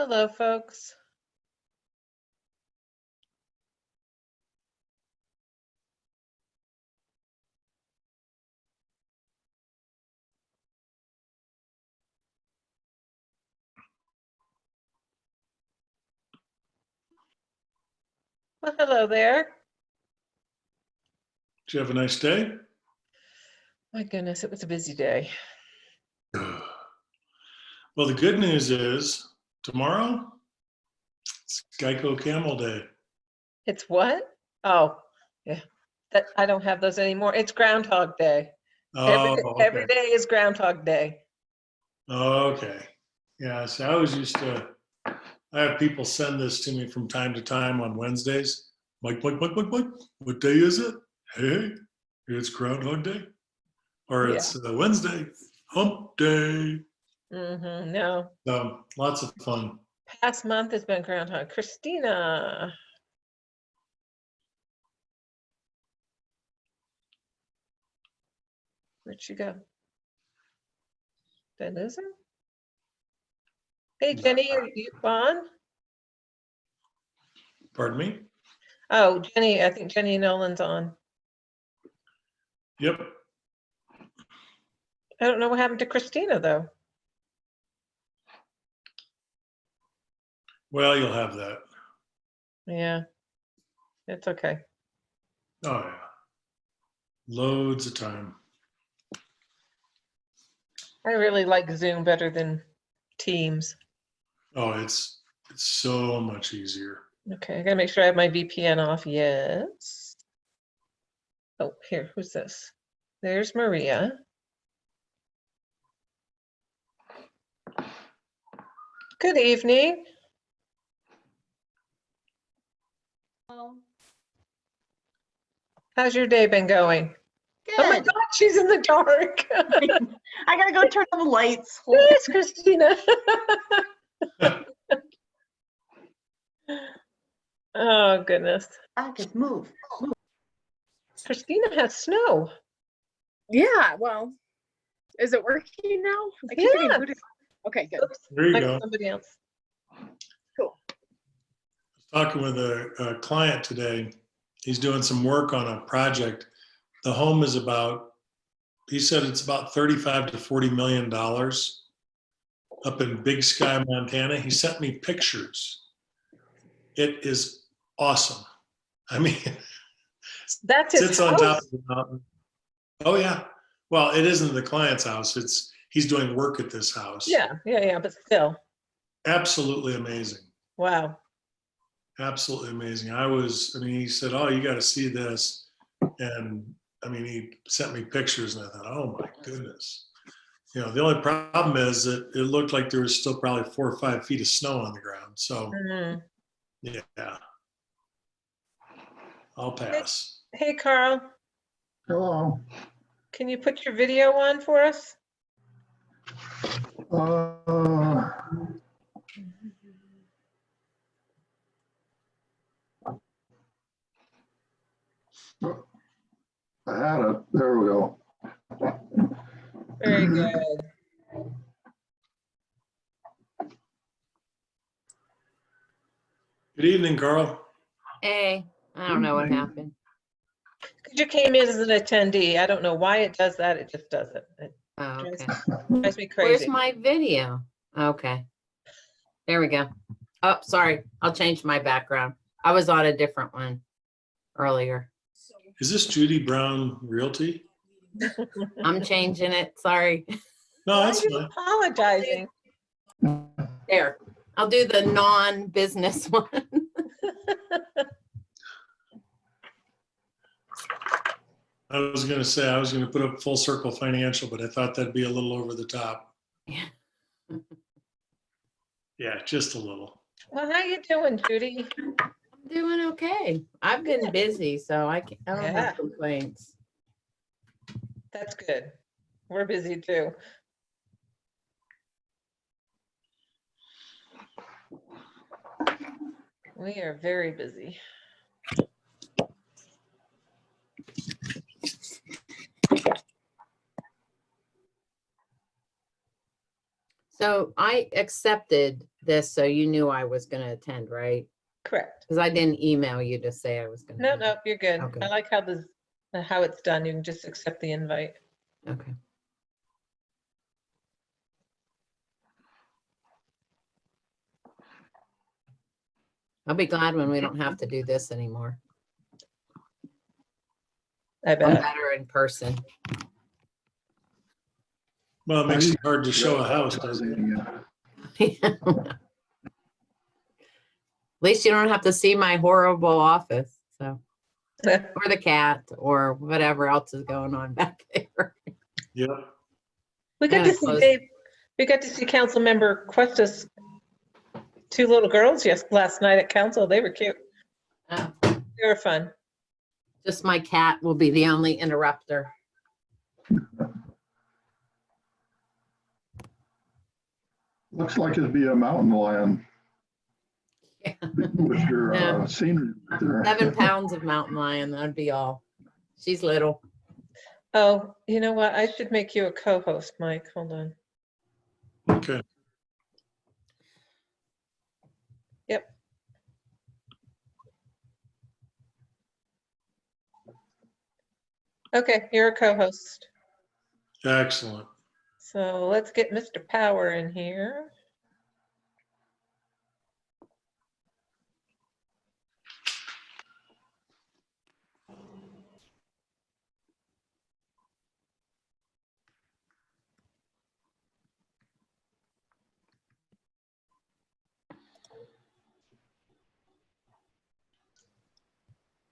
Hello, folks. Well, hello there. Did you have a nice day? My goodness, it was a busy day. Well, the good news is tomorrow it's Geico Camel Day. It's what? Oh, yeah. That I don't have those anymore. It's Groundhog Day. Oh, Every okay. day is Groundhog Day. Okay. Yeah, so I have people send this to me from time to time on Wednesdays. Mike, what day is it? Hey, it's Groundhog Day. Or Yeah. it's Wednesday, Hump Day. No. So lots of fun. Past month has been Groundhog. Christina. Where'd she go? Did I lose her? Hey, Jenny, are you on? Pardon me? Oh, Jenny, I think Jenny Nolan's on. Yep. I don't know what happened to Christina, though. Well, you'll have that. Yeah, it's okay. Oh, yeah. Loads of time. I really like Zoom better than Teams. Oh, it's so much easier. Okay, I gotta make sure I have my VPN off. Yes. Oh, here, who's this? There's Maria. Good evening. How's your day been going? Good. Oh my God, she's in the dark. I gotta go turn on the lights. Yes, Christina. Oh, goodness. I could move. Christina has snow. Yeah, well, is it working now? I keep getting booted. Okay, good. Oops, There you like go. somebody else. Cool. Talking with a client today. He's doing some work on a project. The home is he said it's about 35 to 40 million dollars up in Big Sky, Montana. He sent me pictures. It is awesome. I mean, That's his sits on top house. of the mountain. Oh yeah. Well, it isn't the client's house. He's doing work at this house. Yeah, but still. Absolutely amazing. Wow. Absolutely amazing. He said, "Oh, you got to see this." And he sent me pictures and I thought, "Oh my goodness." The only problem is that it looked like there was still probably 4 or 5 feet of snow on the ground. So yeah, I'll pass. Hey, Carl. Hello. Can you put your video on for us? I had it. There we go. Very good. Good evening, Carl. Hey, I don't know what happened. You came in as an attendee. I don't know why it does that. It just does it. It Oh, okay. drives me Where's crazy. my video? Okay. There we go. Oh, sorry. I'll change my background. I was on a different one earlier. Is this Judy Brown Realty? I'm changing it. Sorry. No, Why are that's you fine. apologizing? There. I'll do the non-business one. I was going to say I was going to put up Full Circle Financial, but I thought that'd be a little over the top. Yeah. Yeah, just a little. Well, how you doing, Judy? I'm doing okay. I've been busy, so I don't Yeah. have complaints. That's good. We're busy too. We are very busy. So I accepted this, so you knew I was gonna attend, right? Correct. Because I didn't email you to say I was gonna. No, be no, you're good. Okay. I like how it's done. You can just accept the invite. there. Okay. I'll be glad when we don't have to do this anymore. I I'm bet. better in person. Well, it makes it hard to show a house, doesn't it? At least you don't have to see my horrible office, so, or the cat, or whatever else is going on back there. Yep. We got I'm to gonna see close- Dave, we got to see council member Cuesta's two little girls last night at council. They were cute. Oh, They were fun. just my cat will be the only interrupter. Looks like it'd be a mountain lion Yeah. with your Yeah. scenery right there. 7 pounds of mountain lion, that'd be all. She's little. Oh, you know what? I should make you a co-host, Mike. Hold on. Okay. Yep. Okay, you're a co-host. Excellent. So let's get Mr. Power in here.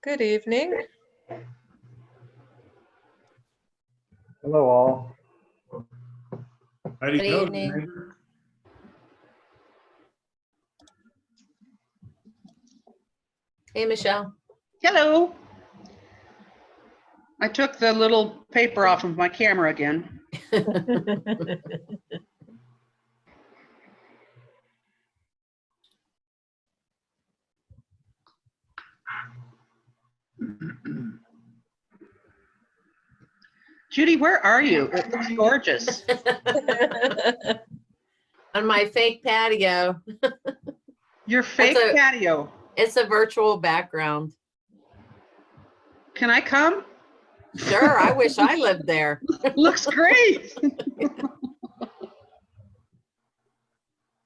Good evening. Hello, all. Howdy Good go. evening. Hey, Michelle. Hello. I took the little paper off of my camera again. Judy, where are you? It looks gorgeous. On my fake patio. Your fake a- patio. It's a virtual background. Can I come? Sure, I wish I lived there. Looks great.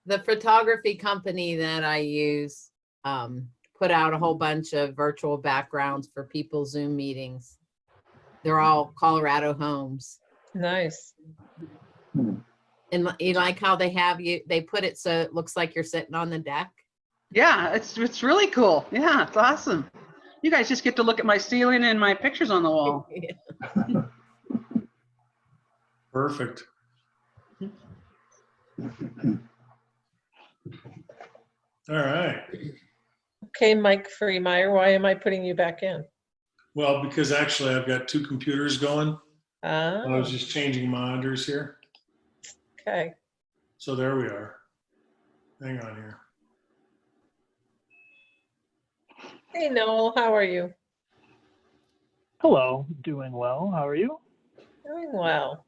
The photography company that I use put out a whole bunch of virtual backgrounds for people's Zoom meetings. They're all Colorado homes. Nice. And you like how they put it so it looks like you're sitting on the deck? Yeah, it's really cool. Yeah, it's awesome. You guys just get to look at my ceiling and my pictures on the wall. Perfect. All right. Okay, Mike Freemire, why am I putting you back in? Well, because actually I've got 2 computers going. I was Ah, just changing monitors here. okay. So there we are. Hang on here. Hey, Noel, how are you? Hello, doing well. How are you? Doing well.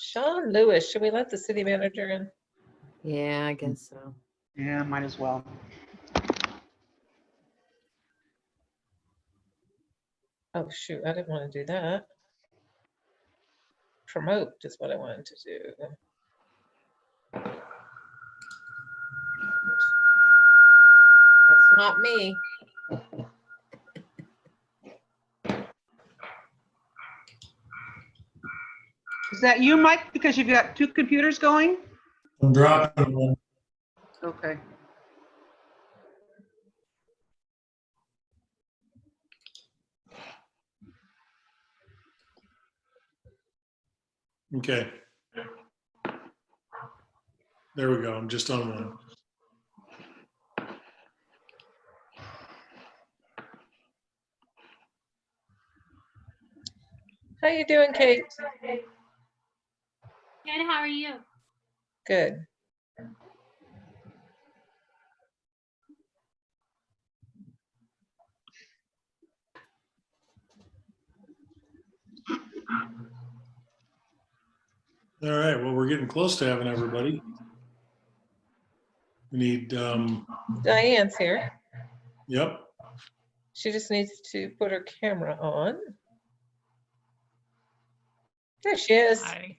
Sean Lewis, should we let the city manager in? Yeah, I guess so. Yeah, might as well. Oh, shoot, I didn't want to do that. Promote is what I wanted to do. That's not me. Is that you, Mike? Because you've got 2 computers going? I'm dropping one. Okay. Okay. There we go. I'm just on one. How you doing, Kate? Good, how are you? Good. All right. Well, we're we're getting close to having everybody. We need, Diane's here. yep. She just needs to put her camera on. There she is. Hi.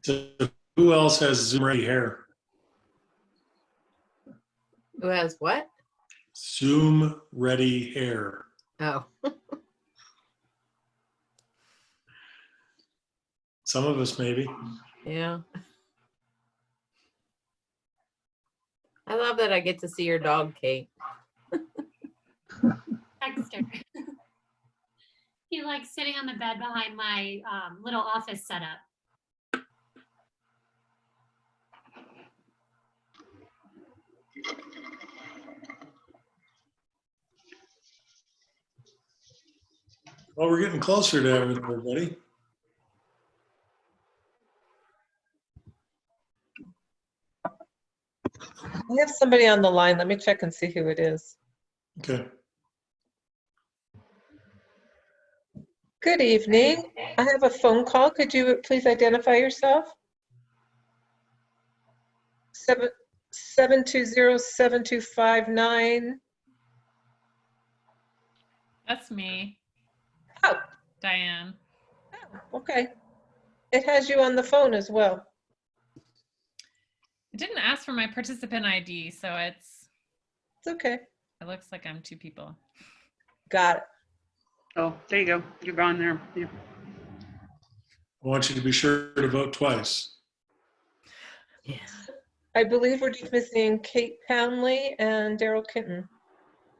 So who else has Zoom ready hair? Who has what? Zoom ready hair. Oh, Some of us maybe. yeah. I love that I get to see your dog, Kate. Dexter. He likes sitting on the bed behind my little office setup. Well, we're getting closer to having everybody. We have somebody on the line. Let me check and see who it is. Okay. Good evening. I have a phone call. Could you please identify yourself? 720-7259. That's me, Oh, Diane. okay. It has you on the phone as well. It didn't ask for my participant ID, so it Okay. looks like I'm two people. Got it. Oh, there you go. You're gone there. Yeah. I want you to be sure to vote twice. Yeah. I believe we're just missing Kate Townley and Daryl Kitten.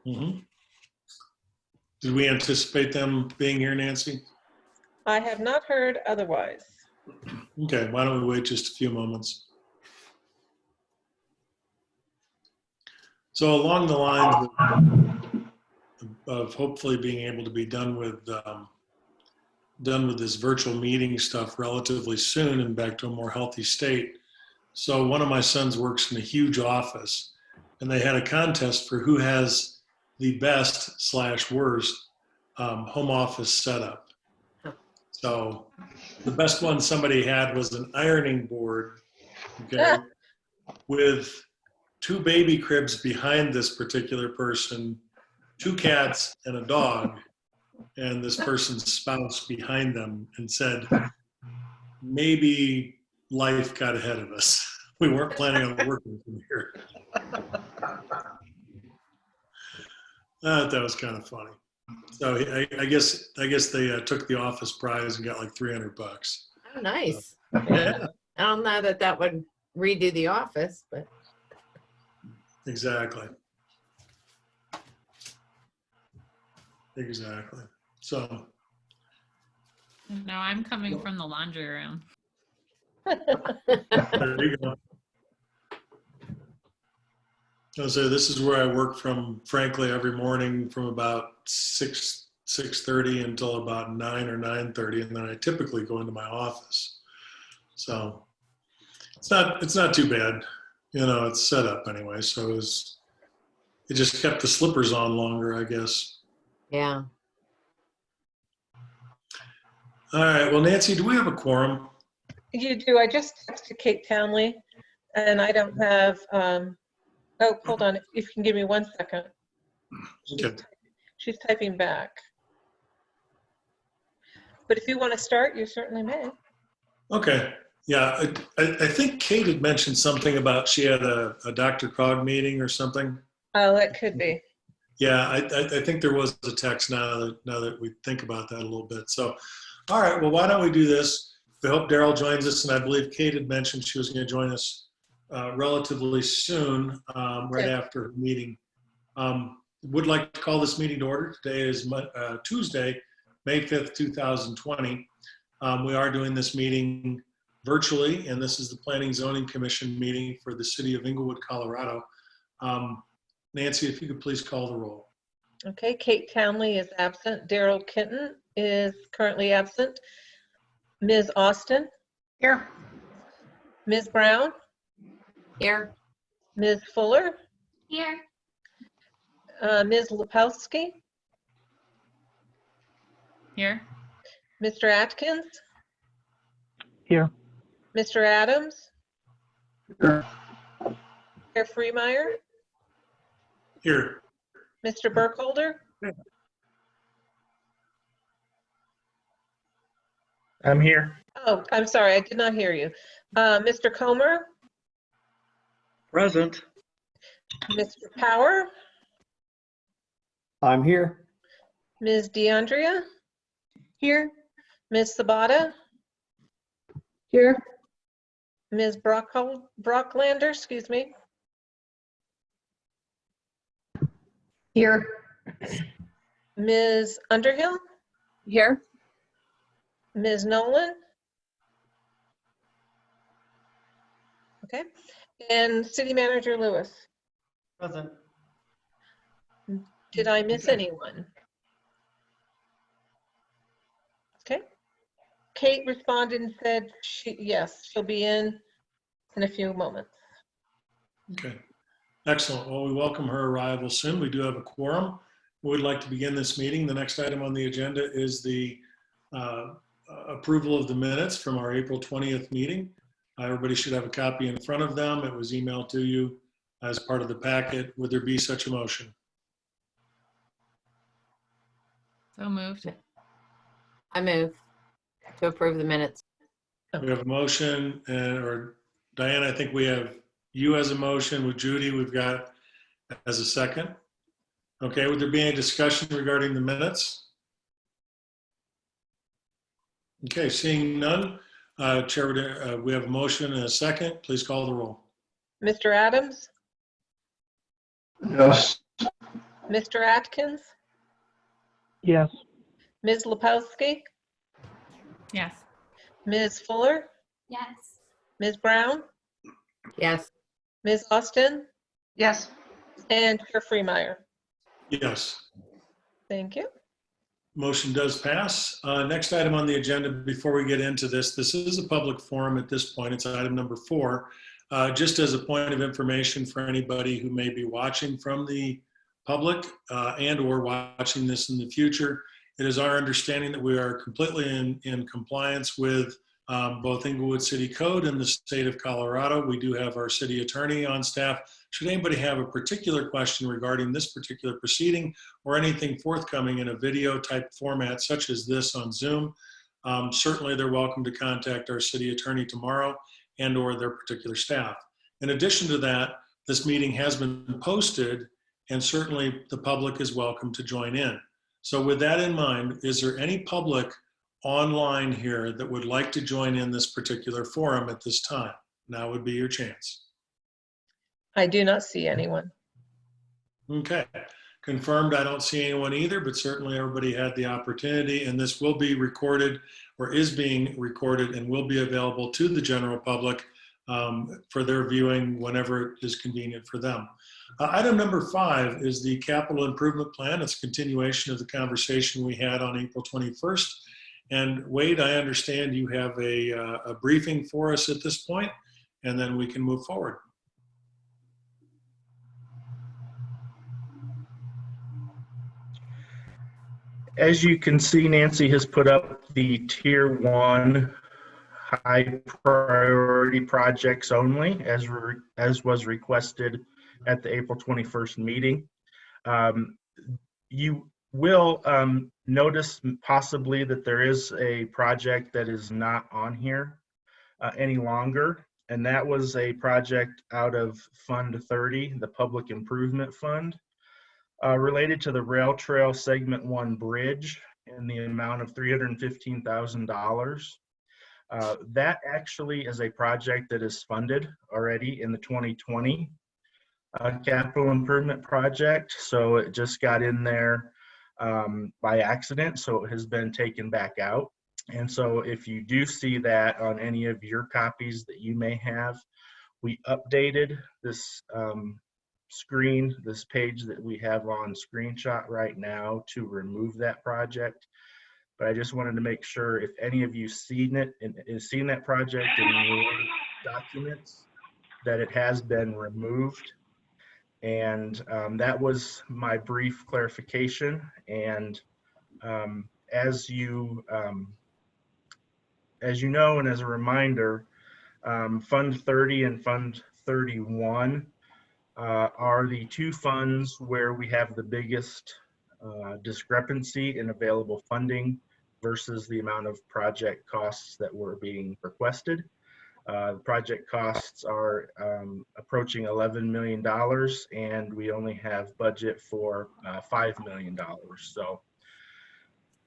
Mhm. Did we anticipate them being here, Nancy? I have not heard otherwise. Okay, why don't we wait just a few moments? So along the lines of hopefully being able to be done with this virtual meeting stuff relatively soon and back to a more healthy state. So one of my sons works in a huge office, and they had a contest for who has the best/worst home office setup. So the best one somebody had was an ironing board, okay, with 2 baby cribs behind this particular person, 2 cats and a dog, and this person's spouse behind them, and said, maybe life got ahead of us. We weren't planning on working from here. That was kind of funny. So I guess they took the office prize and got like $300. Oh, nice. Yeah, I don't know that would redo the office, but exactly. Exactly. So No, I'm coming from the laundry room. there you go. So this is where I work from, frankly, every morning from about 6:30 until about 9 or 9:30, and then I typically go into my office. So it's not too bad, it's set up anyway. So it just kept the slippers on longer, I guess. yeah. All right. Well, Nancy, do we have a quorum? You do. I just texted Kate Townley, and I don't have, oh, hold on. If you can give me 1 second. Okay. She's typing back. But if you want to start, you certainly may. Okay. Yeah. I think Kate had mentioned something about she had a Dr. Cog meeting or something. Oh, that could be. Yeah, I think there was a text now that we think about that a little bit. So, all right, well, why don't we do this? We hope Daryl joins us, and I believe Kate had mentioned she was going to join us relatively soon, right after her meeting. Would like to call this meeting to order. Today is Tuesday, May 5th, 2020. We are doing this meeting virtually, and this is the Planning Zoning Commission meeting for the city of Inglewood, Colorado. Nancy, if you could please call the roll. Okay, Kate Townley is absent. Daryl Kitten is currently absent. Ms. Austin, Here. Ms. Brown, Here. Ms. Fuller, Here. Ms. Lepowski, Here. Mr. Atkins, Here. Mr. Adams, Here. Chair Freemire, Here. Mr. Burkholder, I'm here. oh, I'm sorry, I did not hear you. Mr. Comer, Present. Mr. Power, I'm here. Ms. DeAndrea, Here. Ms. Sabata, Here. Ms. Brocklander, excuse me, Here. Ms. Underhill, Here. Ms. Nolan. Okay, and City Manager Lewis. Present. Did I miss anyone? Okay. Kate responded and said yes, she'll be in a few moments. Okay. Excellent. Well, we welcome her arrival soon. We do have a quorum. We would like to begin this meeting. The next item on the agenda is the approval of the minutes from our April 20th meeting. Everybody should have a copy in front of them. It was emailed to you as part of the packet. Would there be such a motion? So moved. I move to approve the minutes. We have a motion, or Diane, I think we have you as a motion. With Judy, we've got as a second. Okay, would there be any discussion regarding the minutes? Okay, seeing none, Chair, we have a motion and a second. Please call the roll. Mr. Adams, Yes. Mr. Atkins, Yes. Ms. Lepowski, Yes. Ms. Fuller, Yes. Ms. Brown, Yes. Ms. Austin, Yes. and Chair Freemire. Yes. Thank you. Motion does pass. Next item on the agenda, before we get into this is a public forum at this point. It's item number 4. Just as a point of information for anybody who may be watching from the public and or watching this in the future, it is our understanding that we are completely in compliance with both Inglewood City Code and the state of Colorado. We do have our city attorney on staff. Should anybody have a particular question regarding this particular proceeding or anything forthcoming in a video type format such as this on Zoom, certainly they're welcome to contact our city attorney tomorrow and or their particular staff. In addition to that, this meeting has been posted and certainly the public is welcome to join in. So with that in mind, is there any public online here that would like to join in this particular forum at this time? Now would be your chance. I do not see anyone. Okay, confirmed. I don't see anyone either, but certainly everybody had the opportunity, and this will be recorded or is being recorded and will be available to the general public for their viewing whenever it is convenient for them. Item number 5 is the capital improvement plan. It's a continuation of the conversation we had on April 21st. And Wade, I understand you have a briefing for us at this point, and then we can move forward. As you can see, Nancy has put up the Tier 1 high priority projects only, as was requested at the April 21st meeting. You will notice possibly that there is a project that is not on here any longer, and that was a project out of Fund 30, the Public Improvement Fund, related to the Rail Trail Segment 1 bridge in the amount of $315,000. That actually is a project that is funded already in the 2020 capital improvement project. So it just got in there by accident, so it has been taken back out. And so if you do see that on any of your copies that you may have, we updated this this page that we have on screenshot right now to remove that project. But I just wanted to make sure if any of you seen it and seen that project in your documents, that it has been removed. And that was my brief clarification. And as you know, and as a reminder, Fund 30 and Fund 31 are the two funds where we have the biggest discrepancy in available funding versus the amount of project costs that were being requested. The project costs are approaching $11 million, and we only have budget for $5 million. So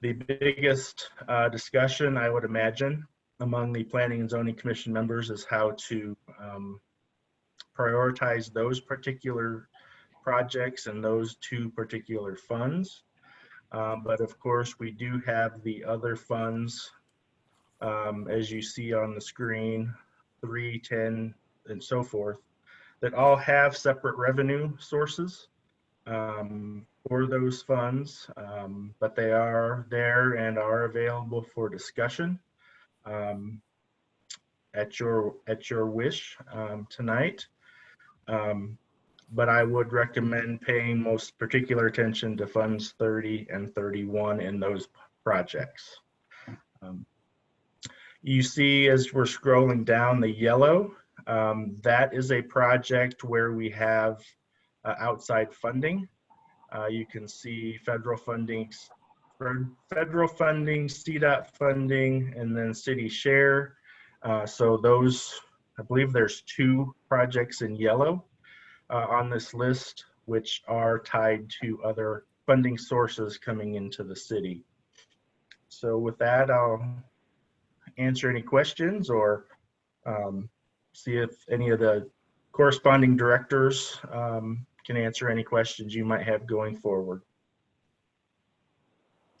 the biggest discussion, I would imagine, among the Planning and Zoning Commission members is how to prioritize those particular projects and those two particular funds. But of course, we do have the other funds, as you see on the screen, 3, 10, and so forth, that all have separate revenue sources for those funds, but they are there and are available for discussion at your wish tonight. But I would recommend paying most particular attention to funds 30 and 31 in those projects. You see, as we're scrolling down, the yellow, that is a project where we have outside funding. You can see federal funding, CDOT funding, and then city share. So those, I believe there's 2 projects in yellow on this list, which are tied to other funding sources coming into the city. So with that, I'll answer any questions or see if any of the corresponding directors can answer any questions you might have going forward.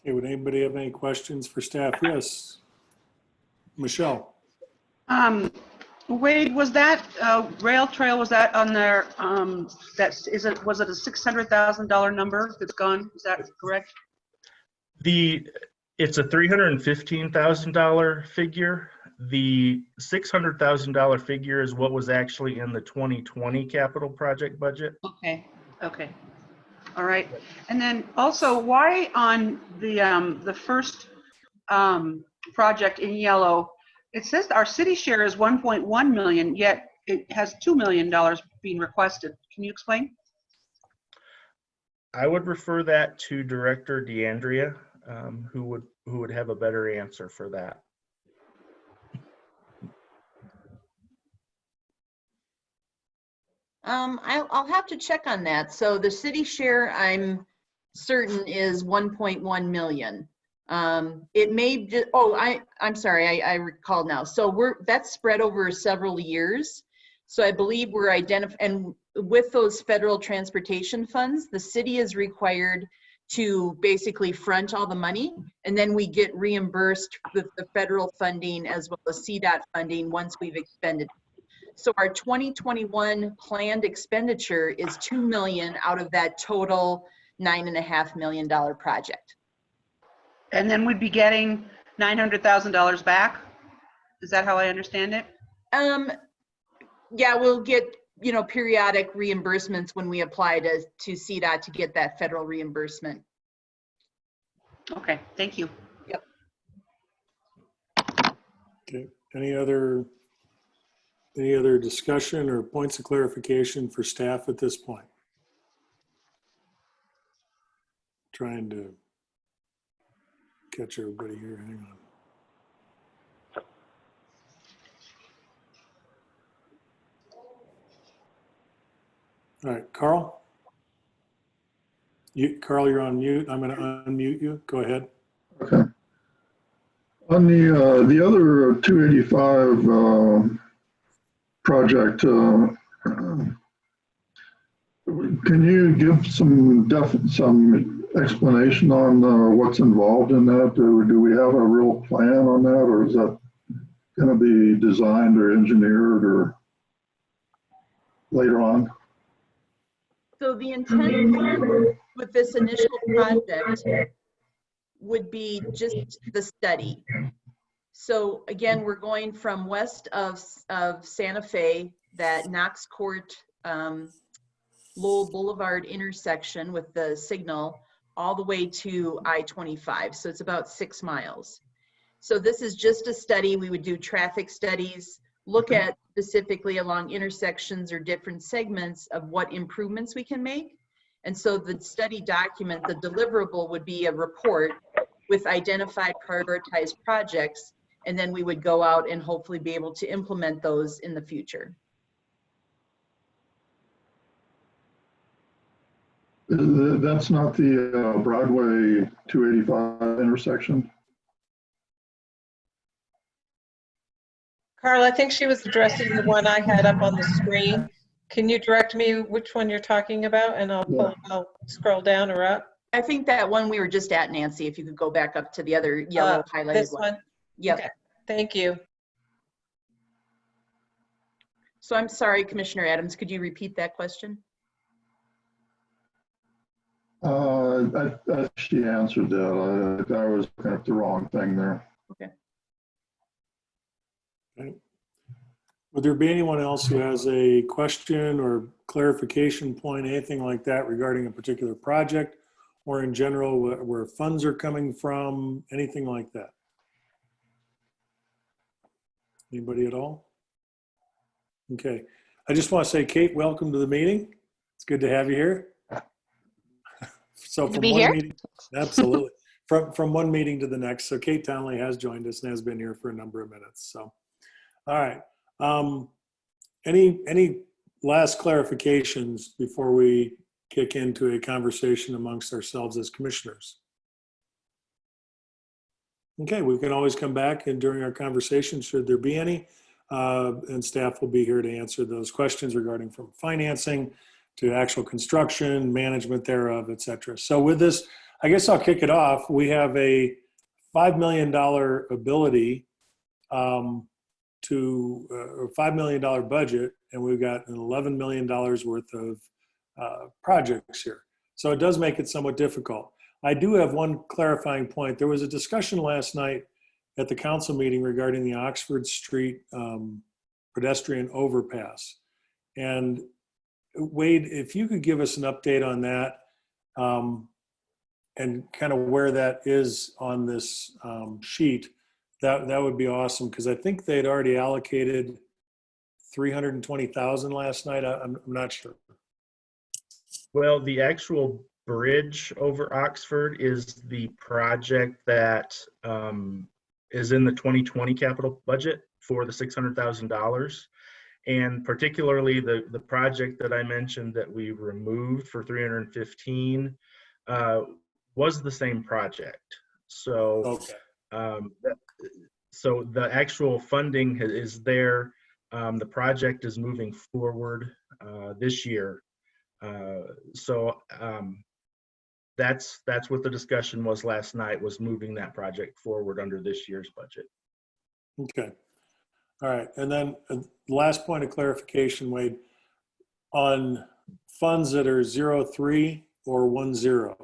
Okay, would anybody have any questions for staff? Yes. Michelle. Wade, was that rail trail, was that on there, was it a $600,000 number that's gone? Is that correct? It's a $315,000 figure. The $600,000 figure is what was actually in the 2020 capital project budget. Okay. All right. And then also, why on the first project in yellow, it says our city share is 1.1 million, yet it has $2 million being requested. Can you explain? I would refer that to Director DeAndrea, who would have a better answer for that. I'll have to check on that. So the city share, I'm certain, is 1.1 million. It may just, I'm sorry, I recall now. So that's spread over several years. So I believe we're identifying, and with those federal transportation funds, the city is required to basically front all the money, and then we get reimbursed with the federal funding as well as CDOT funding once we've expended. So our 2021 planned expenditure is 2 million out of that total $9.5 million project. And then we'd be getting $900,000 back? Is that how I understand it? Yeah, we'll get, periodic reimbursements when we apply to CDOT to get that federal reimbursement. Okay, thank you. Yep. Okay, any other discussion or points of clarification for staff at this point? Trying to catch everybody here, hang on. All right, Carl? Carl, you're on mute. I'm going to unmute you. Go ahead. Okay. On the other 285 project, can you give some explanation on what's involved in that? Do we have a real plan on that, or is that going to be designed or engineered or later on? So the intent with this initial project would be just the study. So again, we're going from west of Santa Fe, that Knox Court Lowell Boulevard intersection with the signal, all the way to I-25. So it's about 6 miles. So this is just a study. We would do traffic studies, look at specifically along intersections or different segments of what improvements we can make. And so the study document, the deliverable would be a report with identified prioritized projects, and then we would go out and hopefully be able to implement those in the future. That's not the Broadway 285 intersection? Carl, I think she was addressing the one I had up on the screen. Can you direct me which one you're talking about, and I'll scroll down or up? I think that one we were just at, Nancy, if you could go back up to the other yellow highlighted This one. one? Yep. Okay. Thank you. So I'm sorry, Commissioner Adams, could you repeat that question? She answered that. I was looking at the wrong thing there. Okay. Okay. Would there be anyone else who has a question or clarification point, anything like that regarding a particular project, or in general where funds are coming from, anything like that? Anybody at all? Okay. I just want to say, Kate, welcome to the meeting. It's good to have you here. So from one meeting, absolutely. From one meeting to the next. So Kate Townley has joined us and has been here for a number of minutes. So, all right. Any last clarifications before we kick into a conversation amongst ourselves as commissioners? Okay, we can always come back and during our conversation, should there be any, and staff will be here to answer those questions regarding from financing to actual construction, management thereof, et cetera. So with this, I guess I'll kick it off. We have a $5 million ability to a $5 million budget, and we've got an $11 million worth of projects here. So it does make it somewhat difficult. I do have one clarifying point. There was a discussion last night at the council meeting regarding the Oxford Street pedestrian overpass. And Wade, if you could give us an update on that and kind of where that is on this sheet, that would be awesome, because I think they'd already allocated $320,000 last night. I'm not sure. Well, the actual bridge over Oxford is the project that is in the 2020 capital budget for the $600,000. And particularly the project that I mentioned that we removed for 315 was the same project. So, okay. So the actual funding is there. The project is moving forward this year. So that's what the discussion was last night, was moving that project forward under this year's budget. Okay. All right. And then last point of clarification, Wade, on funds that are 03 or 10.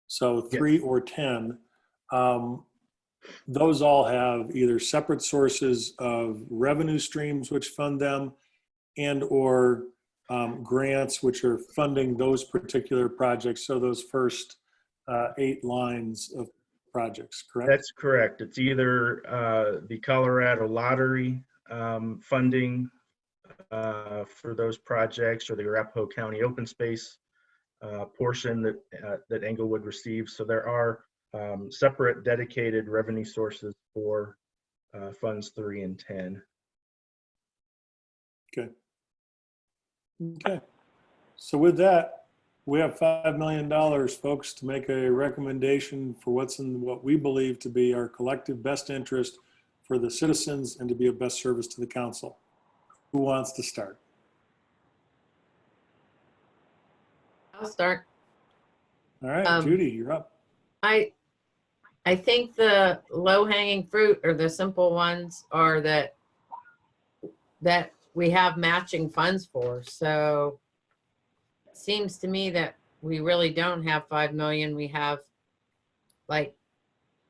So 3 yes. or 10, those all have either separate sources of revenue streams which fund them and or grants which are funding those particular projects. So those first 8 lines of projects, correct? That's correct. It's either the Colorado Lottery funding for those projects, or the Arapahoe County Open Space portion that Englewood receives. So there are separate dedicated revenue sources for funds 3 and 10. Okay. Okay. So with that, we have $5 million, folks, to make a recommendation for what's in what we believe to be our collective best interest for the citizens and to be of best service to the council. Who wants to start? I'll start. All right, Judy, you're up. I think the low-hanging fruit, or the simple ones, are that we have matching funds for. So it seems to me that we really don't have 5 million. We have like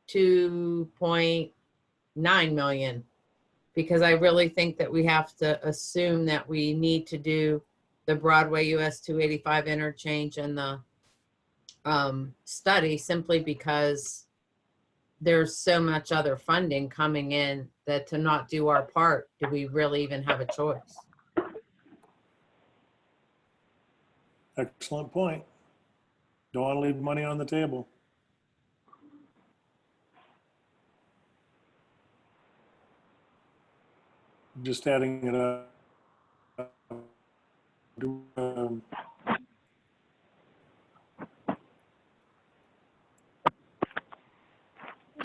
2.9 million, because I really think that we have to assume that we need to do the Broadway US 285 interchange and the study simply because there's so much other funding coming in that to not do our part, do we really even have a choice? Excellent point. Don't want to leave money on the table. Just adding it up.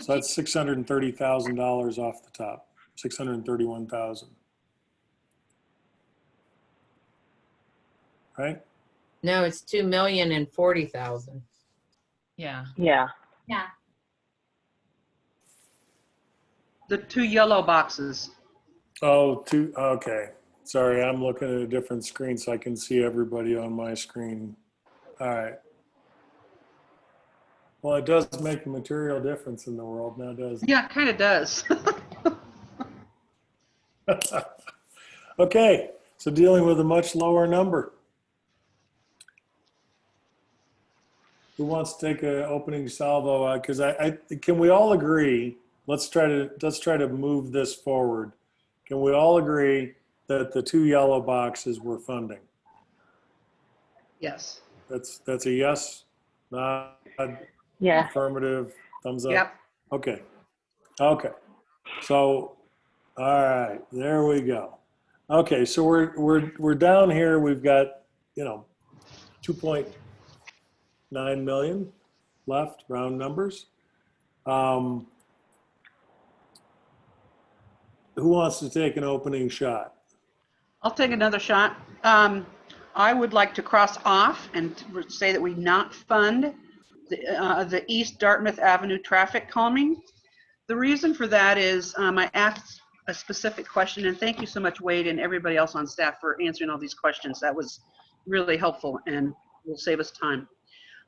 So that's $630,000 off the top, 631,000. Right? No, it's 2,040,000. Yeah. Yeah. Yeah. The 2 yellow boxes. Oh, okay. Sorry, I'm looking at a different screen so I can see everybody on my screen. All right. Well, it does make a material difference in the world now, doesn't Yeah, it kind of does. it? Okay, so dealing with a much lower number. Who wants to take an opening salvo? Because can we all agree? Let's try to move this forward. Can we all agree that the 2 yellow boxes were funding? Yes. That's a yes, nod, Yeah. affirmative, thumbs up. Yep. Okay. Okay. So, all right, there we go. Okay, so we're down here. We've got 2.9 million left, round numbers. Who wants to take an opening shot? I'll take another shot. I would like to cross off and say that we not fund the East Dartmouth Avenue traffic calming. The reason for that is I asked a specific question, and thank you so much, Wade, and everybody else on staff for answering all these questions. That was really helpful and will save us time.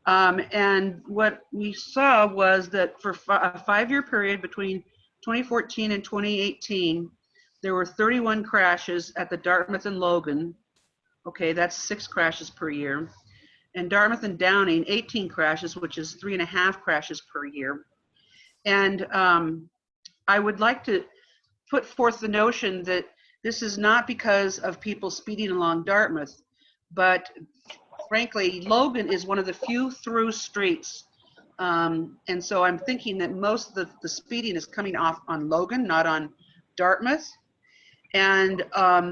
And what we saw was that for a 5-year period between 2014 and 2018, there were 31 crashes at the Dartmouth and Logan. Okay, that's 6 crashes per year. And Dartmouth and Downing, 18 crashes, which is 3.5 crashes per year. And I would like to put forth the notion that this is not because of people speeding along Dartmouth, but frankly, Logan is one of the few through streets. And so I'm thinking that most of the speeding is coming off on Logan, not on Dartmouth. And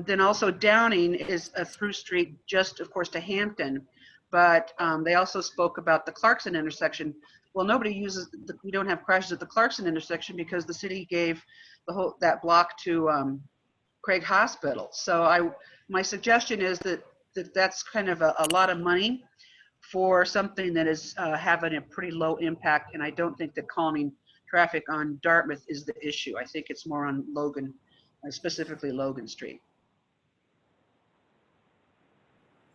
then also Downing is a through street just, of course, to Hampton. But they also spoke about the Clarkson intersection. Well, nobody uses, we don't have crashes at the Clarkson intersection because the city gave that block to Craig Hospital. So my suggestion is that's kind of a lot of money for something that is having a pretty low impact. And I don't think that calming traffic on Dartmouth is the issue. I think it's more on Logan, specifically Logan Street.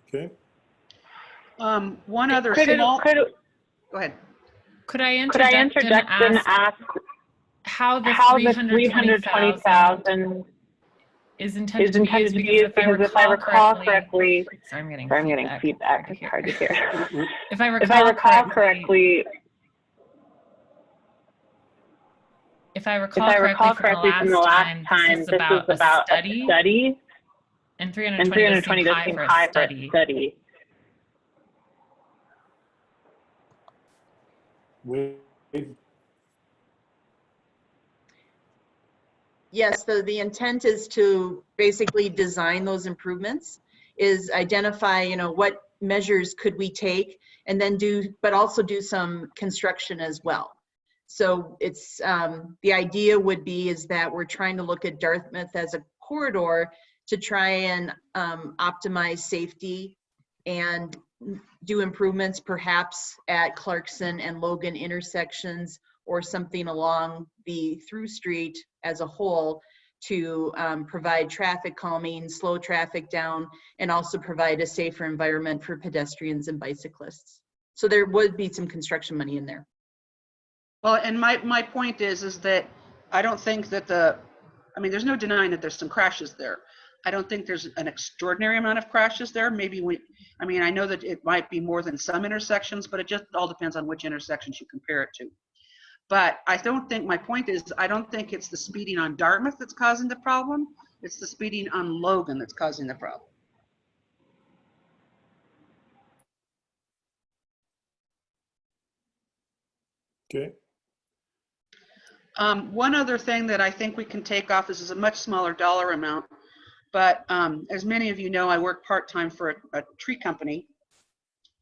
Okay. One other Go ahead. Could I interject and ask how the 320,000 is intended to be used? Because if I recall correctly, sorry, I'm getting feedback. It's hard to hear. If I recall correctly, from the last time, this was about a study, and 320 does seem high for a study. Yes, so the intent is to basically design those improvements, is identify, what measures could we take, and then but also do some construction as well. So it's, the idea would be is that we're trying to look at Dartmouth as a corridor to try and optimize safety and do improvements perhaps at Clarkson and Logan intersections or something along the through street as a whole to provide traffic calming, slow traffic down, and also provide a safer environment for pedestrians and bicyclists. So there would be some construction money in there. Well, and my point is that I don't think that there's no denying that there's some crashes there. I don't think there's an extraordinary amount of crashes there. Maybe I mean, I know that it might be more than some intersections, but it just all depends on which intersections you compare it to. But I don't think, my point is, I don't think it's the speeding on Dartmouth that's causing the problem. It's the speeding on Logan that's causing the problem. Okay. One other thing that I think we can take off, this is a much smaller dollar amount, but as many of you know, I work part-time for a tree company.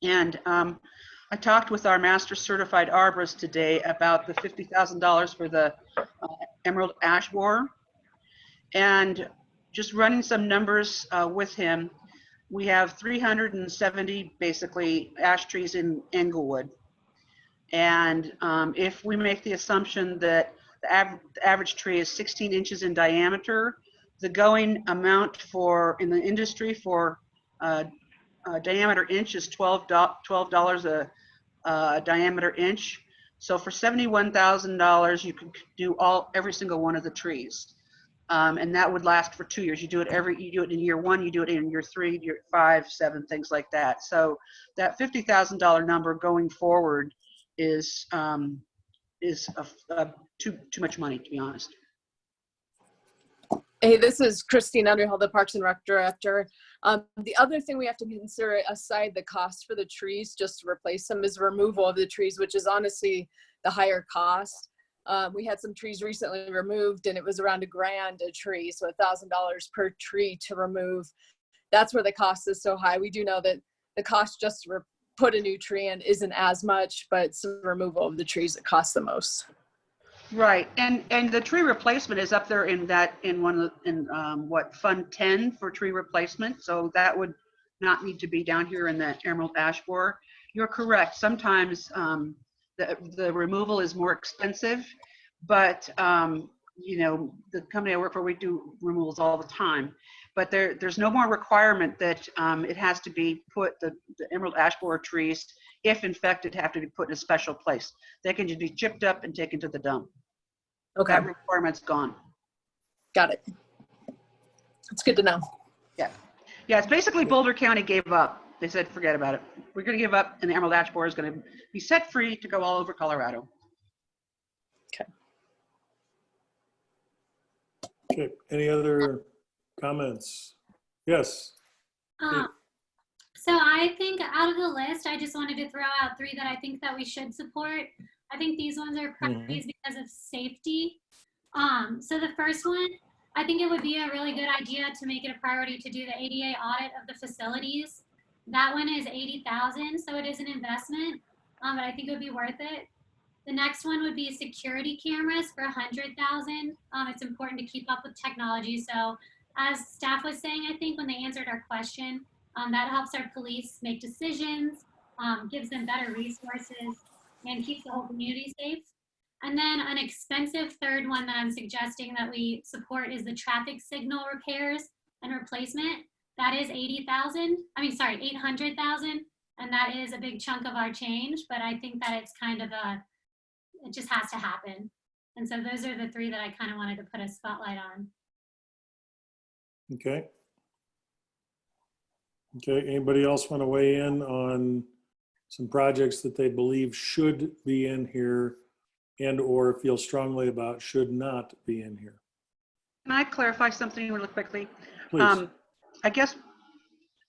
And I talked with our master certified arborist today about the $50,000 for the emerald ash borer. And just running some numbers with him, we have 370 basically ash trees in Englewood. And if we make the assumption that the average tree is 16 inches in diameter, the going amount for in the industry for diameter inch is $12 a diameter inch. So for $71,000, you could do every single one of the trees, and that would last for 2 years. You do it in year 1, you do it in year 3, year 5, 7, things like that. So that $50,000 number going forward is too much money, to be honest. Hey, this is Christina Underhill, the Parks and Rec Director. The other thing we have to consider, aside the cost for the trees, just to replace them, is removal of the trees, which is honestly the higher cost. We had some trees recently removed, and it was around $1,000 a tree, so $1,000 per tree to remove. That's where the cost is so high. We do know that the cost just to put a new tree in isn't as much, but it's the removal of the trees that cost the most. Right, and the tree replacement is up there in what, Fund 10 for tree replacement. So that would not need to be down here in the emerald ash borer. You're correct. Sometimes the removal is more expensive, but you know, the company I work for, we do removals all the time. But there's no more requirement that it has to be put, the emerald ash borer trees, if infected, have to be put in a special place. They can just be chipped up and taken to the dump. Okay. That requirement's gone. Got it. It's good to know. Yeah. Yeah, it's basically Boulder County gave up. They said, forget about it. We're going to give up, and the emerald ash borer is going to be set free to go all over Colorado. Okay. Okay. Any other comments? Yes. So I think out of the list, I just wanted to throw out 3 that I think that we should support. I think these ones are priorities because of safety. So the first one, I think it would be a really good idea to make it a priority to do the ADA audit of the facilities. That one is $80,000, so it is an investment, but I think it would be worth it. The next one would be security cameras for $100,000. It's important to keep up with technology. So as staff was saying, I think when they answered our question, that helps our police make decisions, gives them better resources, and keeps the whole community safe. And then an expensive third one that I'm suggesting that we support is the traffic signal repairs and replacement. That is $800,000, and that is a big chunk of our change, but I think that it's kind of it just has to happen. And so those are the 3 that I kind of wanted to put a spotlight on. Okay. Okay, anybody else want to weigh in on some projects that they believe should be in here and or feel strongly about should not be in here? Can I clarify something really quickly? Please. I guess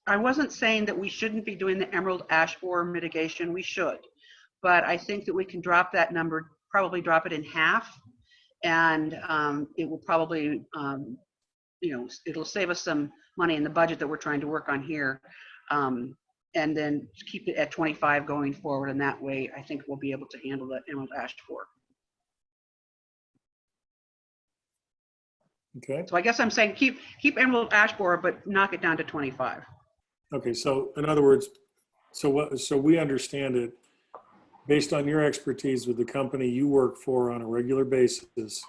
I wasn't saying that we shouldn't be doing the emerald ash borer mitigation. We should, but I think that we can drop that number, probably drop it in half, and it will probably, you know, it'll save us some money in the budget that we're trying to work on here, and then keep it at 25 going forward. And that way, I think we'll be able to handle the emerald ash borer. Okay. So I guess I'm saying keep emerald ash borer, but knock it down to 25. Okay, so in other words, so we understand it based on your expertise with the company you work for on a regular basis.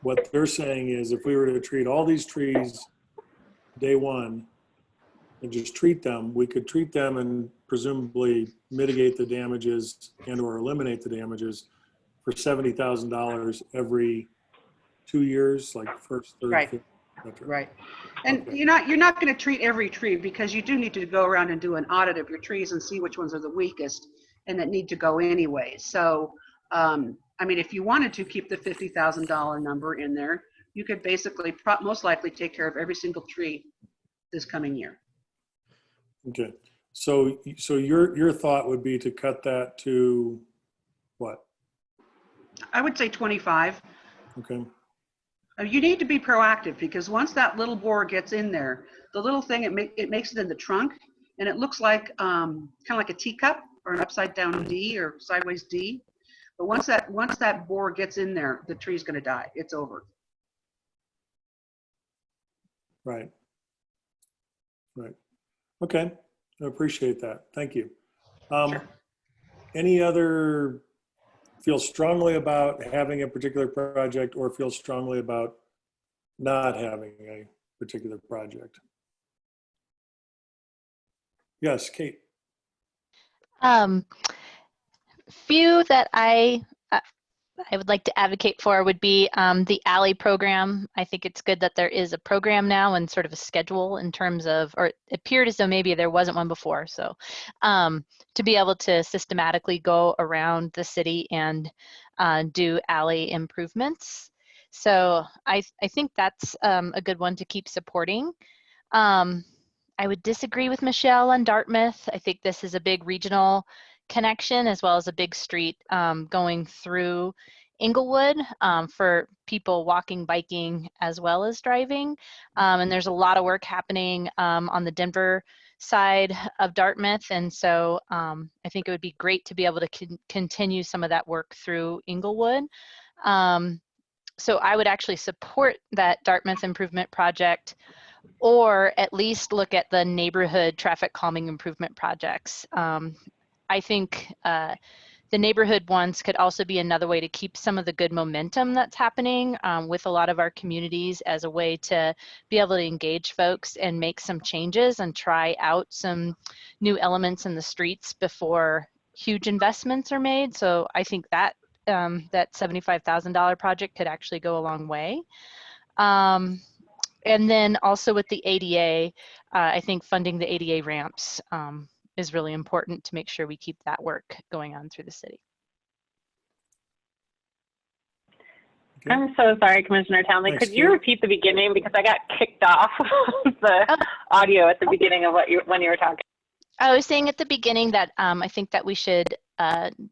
What they're saying is if we were to treat all these trees day 1 and just treat them, we could treat them and presumably mitigate the damages and or eliminate the damages for $70,000 every 2 years, like first, third, Right. fifth. Right. And Okay. you're not going to treat every tree, because you do need to go around and do an audit of your trees and see which ones are the weakest and that need to go anyway. So, I mean, if you wanted to keep the $50,000 number in there, you could basically most likely take care of every single tree this coming year. Okay. So your thought would be to cut that to what? I would say 25. Okay. You need to be proactive, because once that little borer gets in there, the little thing, it makes it in the trunk, and it looks like kind of like a teacup or an upside down D or sideways D. But once that borer gets in there, the tree's going to die. It's over. Right. Right. Okay. I appreciate that. Thank you. Sure. Any other feel strongly about having a particular project or feel strongly about not having a particular project? Yes, Kate. Few that I would like to advocate for would be the alley program. I think it's good that there is a program now and sort of a schedule in terms of, or it appeared as though maybe there wasn't one before. So to be able to systematically go around the city and do alley improvements. So I think that's a good one to keep supporting. I would disagree with Michelle on Dartmouth. I think this is a big regional connection as well as a big street going through Inglewood for people walking, biking, as well as driving. And there's a lot of work happening on the Denver side of Dartmouth. And so I think it would be great to be able to continue some of that work through Inglewood. So I would actually support that Dartmouth improvement project, or at least look at the neighborhood traffic calming improvement projects. I think the neighborhood ones could also be another way to keep some of the good momentum that's happening with a lot of our communities, as a way to be able to engage folks and make some changes and try out some new elements in the streets before huge investments are made. So I think that that $75,000 project could actually go a long way. And then also with the ADA, I think funding the ADA ramps is really important to make sure we keep that work going on through the city. Okay. I'm so sorry, Commissioner Townley. Thanks, Could you Kate. repeat the beginning, because I got kicked off of the audio at the beginning of when you were talking. I was saying at the beginning that I think that we should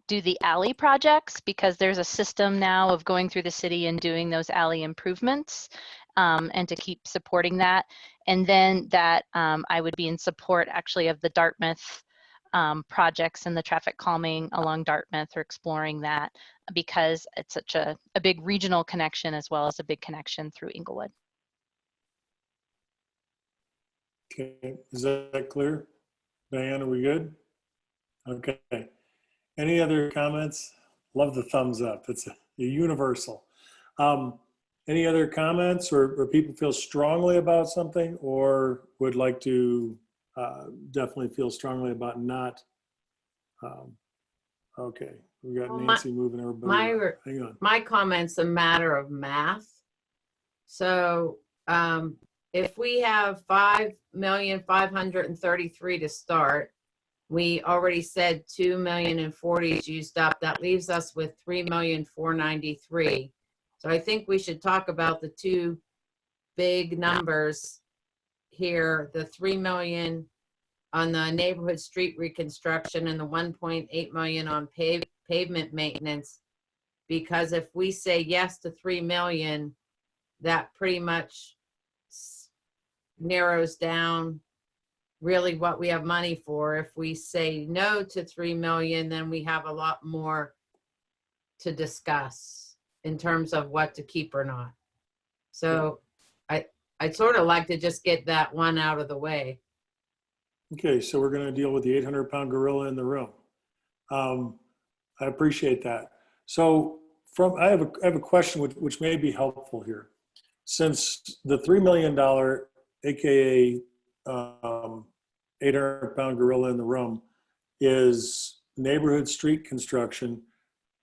do the alley projects, because there's a system now of going through the city and doing those alley improvements, and to keep supporting that. And then that I would be in support actually of the Dartmouth projects and the traffic calming along Dartmouth, or exploring that, because it's such a big regional connection as well as a big connection through Inglewood. Okay, is that clear? Diane, are we good? Okay. Any other comments? Love the thumbs up. It's a universal. Any other comments, or people feel strongly about something, or would like to definitely feel strongly about not? Okay, we got Nancy moving everybody. Hang on. My comment's a matter of math. So if we have 5,533,000 to start, we already said 2,040,000 is used up. That leaves us with 3,493,000. So I think we should talk about the two big numbers here, the 3 million on the neighborhood street reconstruction and the 1.8 million on pavement maintenance. Because if we say yes to 3 million, that pretty much narrows down really what we have money for. If we say no to 3 million, then we have a lot more to discuss in terms of what to keep or not. So I'd sort of like to just get that one out of the way. Okay, so we're going to deal with the 800-pound gorilla in the room. I appreciate that. So I have a question which may be helpful here. Since the $3 million, AKA 800-pound gorilla in the room, is neighborhood street construction,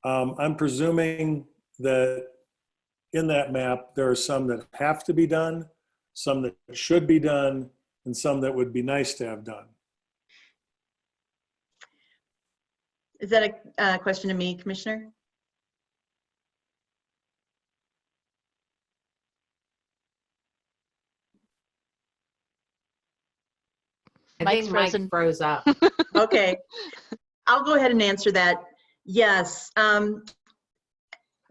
I'm presuming that in that map, there are some that have to be done, some that should be done, and some that would be nice to have done. Is that a question to me, Commissioner? I Mike's think Mike frozen. froze up. Okay, I'll go ahead and answer that. Yes.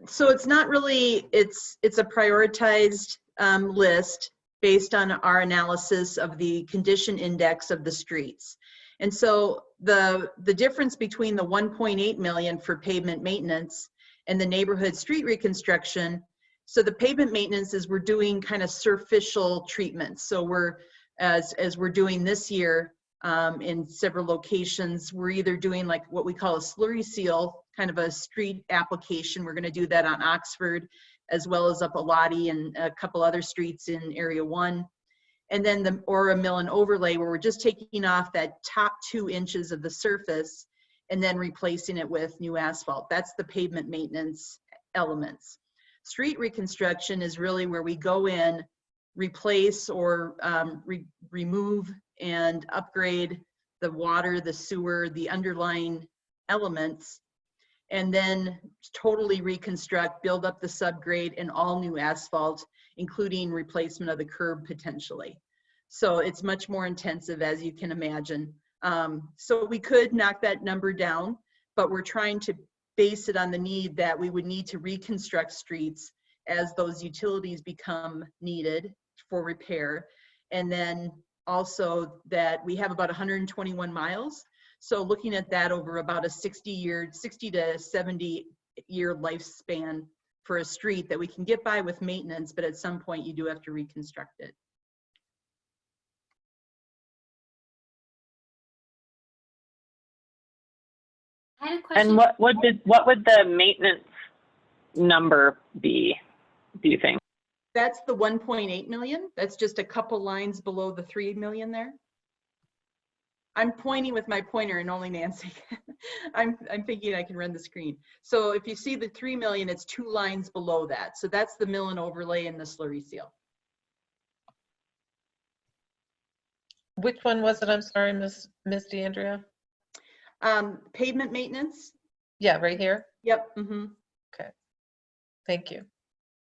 So it's not really, it's a prioritized list based on our analysis of the condition index of the streets. And so the difference between the 1.8 million for pavement maintenance and the neighborhood street reconstruction, so the pavement maintenance is we're doing kind of superficial treatments. So we're, as we're doing this year in several locations, we're either doing like what we call a slurry seal, kind of a street application. We're going to do that on Oxford, as well as up Elodie and a couple other streets in Area 1. And then or a mill and overlay, where we're just taking off that top 2 inches of the surface and then replacing it with new asphalt. That's the pavement maintenance elements. Street reconstruction is really where we go in, replace or remove and upgrade the water, the sewer, the underlying elements, and then totally reconstruct, build up the subgrade and all new asphalt, including replacement of the curb potentially. So it's much more intensive, as you can imagine. So we could knock that number down, but we're trying to base it on the need that we would need to reconstruct streets as those utilities become needed for repair. And then also that we have about 121 miles. So looking at that over about a 60 to 70 year lifespan for a street that we can get by with maintenance, but at some point you do have to reconstruct it. I had a question. And what would the maintenance number be, do you think? That's the 1.8 million. That's just a couple lines below the 3 million there. I'm pointing with my pointer and only Nancy. I'm thinking I can run the screen. So if you see the 3 million, it's 2 lines below that. So that's the mill and overlay and the slurry seal. Which one was it? I'm sorry, Miss DeAndrea. Pavement maintenance. Yeah, right here. Yep. Mm-hmm. Okay. Thank you.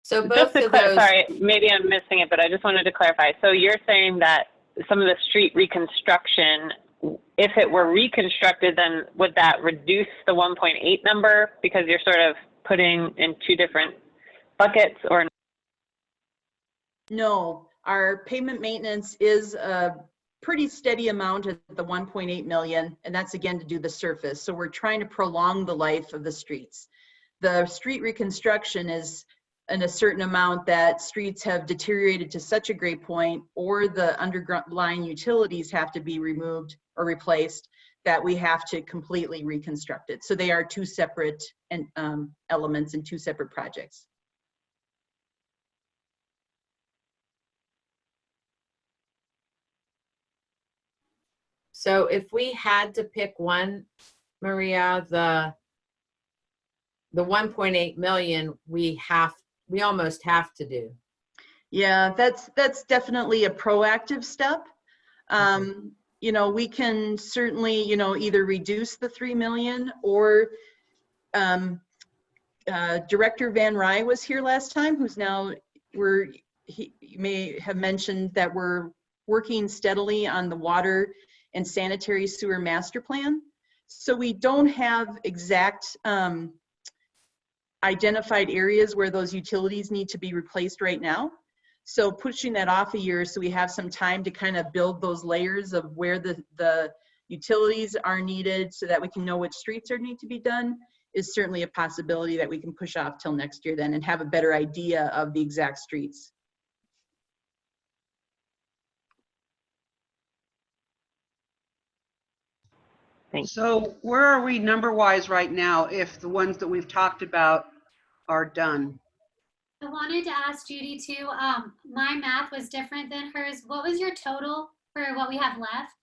So Just both to of those. sorry, maybe I'm missing it, but I just wanted to clarify. So you're saying that some of the street reconstruction, if it were reconstructed, then would that reduce the 1.8 number because you're sort of putting in 2 different buckets, or? No, our pavement maintenance is a pretty steady amount at the 1.8 million, and that's again to do the surface. So we're trying to prolong the life of the streets. The street reconstruction is in a certain amount that streets have deteriorated to such a great point, or the underlying utilities have to be removed or replaced, that we have to completely reconstruct it. So they are 2 separate elements and 2 separate projects. So if we had to pick one, Maria, the 1.8 million, we almost have to do. Yeah, that's definitely a proactive step. You know, we can certainly, you know, either reduce the 3 million, or Director Van Rye was here last time, who's now, he may have mentioned that we're working steadily on the water and sanitary sewer master plan. So we don't have exact identified areas where those utilities need to be replaced right now. So pushing that off a year so we have some time to kind of build those layers of where the utilities are needed, so that we can know which streets need to be done, is certainly a possibility that we can push off till next year then and have a better idea of the exact streets. Thanks. So where are we number-wise right now if the ones that we've talked about are done? I wanted to ask Judy too. My math was different than hers. What was your total for what we have left?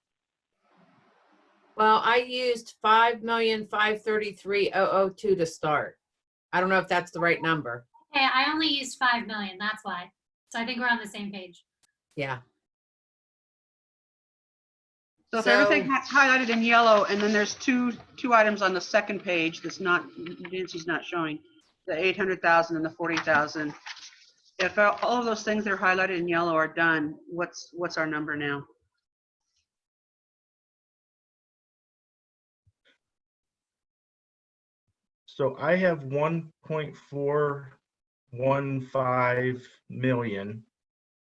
Well, I used 5,533,002 to start. I don't know if that's the right number. Okay, I only used 5 million. That's why. So I think we're on the same page. Yeah. So if everything that's highlighted in yellow, and then there's two items on the second page that's not, Nancy's not showing, the 800,000 and the 40,000. If all of those things that are highlighted in yellow are done, what's our number now? So I have 1.415 million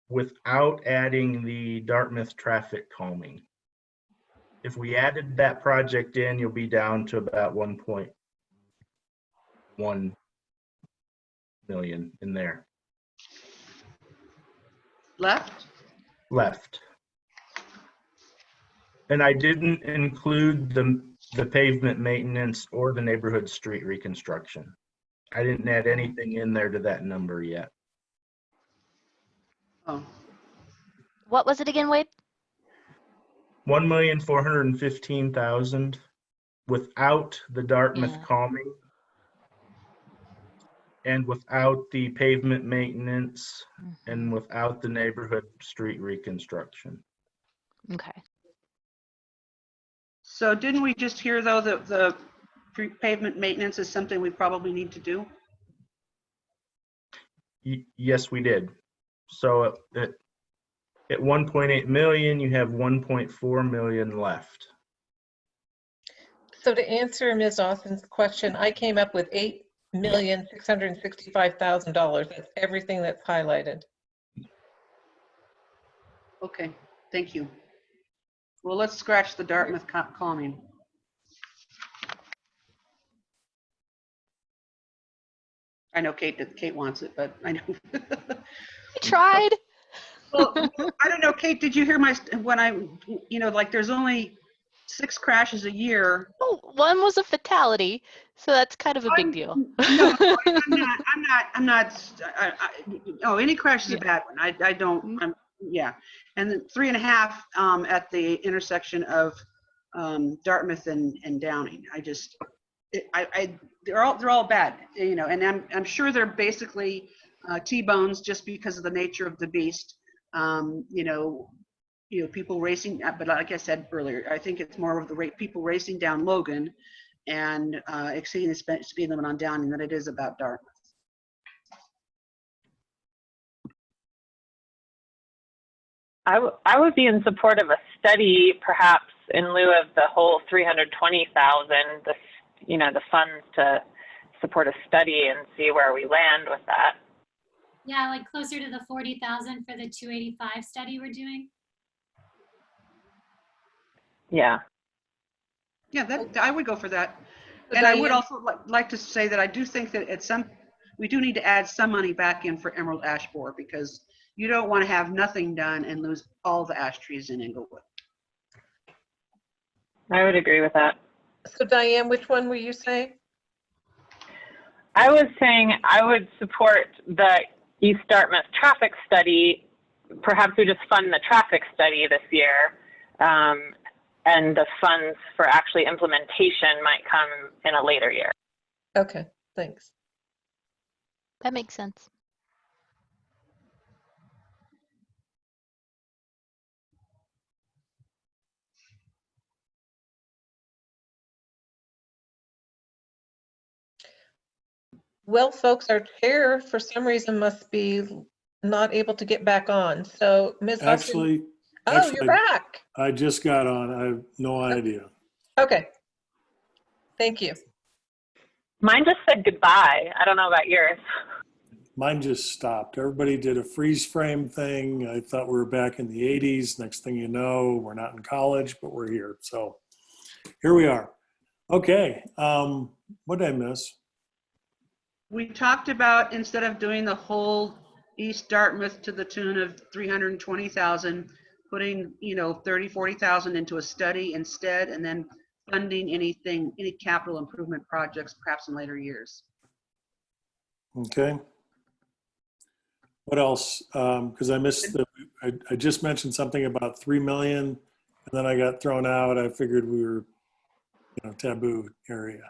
without adding the Dartmouth traffic calming. If we added that project in, you'll be down to about 1.1 million in there. Left? Left. And I didn't include the pavement maintenance or the neighborhood street reconstruction. I didn't add anything in there to that number yet. Oh, What was it again, Wade? 1,415,000 without the Dartmouth Yeah. calming and without the pavement maintenance and without the neighborhood street reconstruction. Okay. so didn't we just hear though that the pavement maintenance is something we probably need to do? Yes, we did. So at 1.8 million, you have 1.4 million left. So to answer Ms. Austin's question, I came up with $8,665,000. That's everything that's highlighted. Okay, thank you. Well, let's scratch the Dartmouth calming. I know Kate wants it, but I know. I tried. Well, I don't know, Kate, did you hear like there's only 6 crashes a year. Oh, one was a fatality, so that's kind of a big deal. No, I'm not, any crash is a bad one. I don't, yeah. And then 3.5 at the intersection of Dartmouth and Downing. They're all bad, and I'm sure they're basically T-bones just because of the nature of the beast. People racing, but like I said earlier, I think it's more of the people racing down Logan and exceeding the speed limit on Downing than it is about Dartmouth. I would be in support of a study, perhaps in lieu of the whole 320,000. The funds to support a study and see where we land with that. Yeah, like closer to the 40,000 for the 285 study we're doing. Yeah. Yeah, I would go for that. So And I would Diane- also like to say that I do think that we do need to add some money back in for emerald ash borer, because you don't want to have nothing done and lose all the ash trees in Englewood. I would agree with that. So Diane, which one were you saying? I was saying I would support the East Dartmouth traffic study. Perhaps we just fund the traffic study this year, and the funds for actually implementation might come in a later year. Okay, thanks. That makes sense. Well, folks, our chair for some reason must be not able to get back on. So Ms. Austin. Actually, You're back. I just got on. I have no idea. Okay. Thank you. Mine just said goodbye. I don't know about yours. Mine just stopped. Everybody did a freeze frame thing. I thought we were back in the 80s. Next thing you know, we're not in college, but we're here. So here we are. Okay. What did I miss? We talked about, instead of doing the whole East Dartmouth to the tune of 320,000, putting 40,000 into a study instead, and then funding any capital improvement projects perhaps in later years. Okay. What else? Because I missed I just mentioned something about 3 million, and then I got thrown out. I figured we were, taboo area.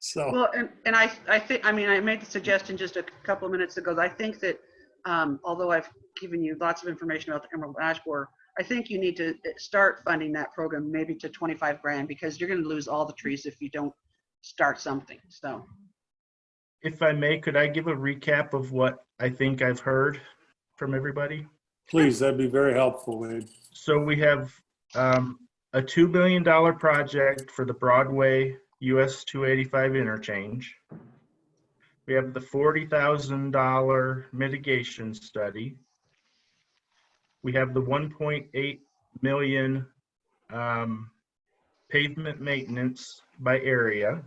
So. Well, and I think, I made the suggestion just a couple of minutes ago. I think that although I've given you lots of information about the emerald ash borer, I think you need to start funding that program maybe to 25 grand, because you're going to lose all the trees if you don't start something. So, If I may, could I give a recap of what I think I've heard from everybody? Please, that'd be very helpful, Wade. So we have a $2 billion project for the Broadway US 285 interchange. We have the $40,000 mitigation study. We have the 1.8 million pavement maintenance by area.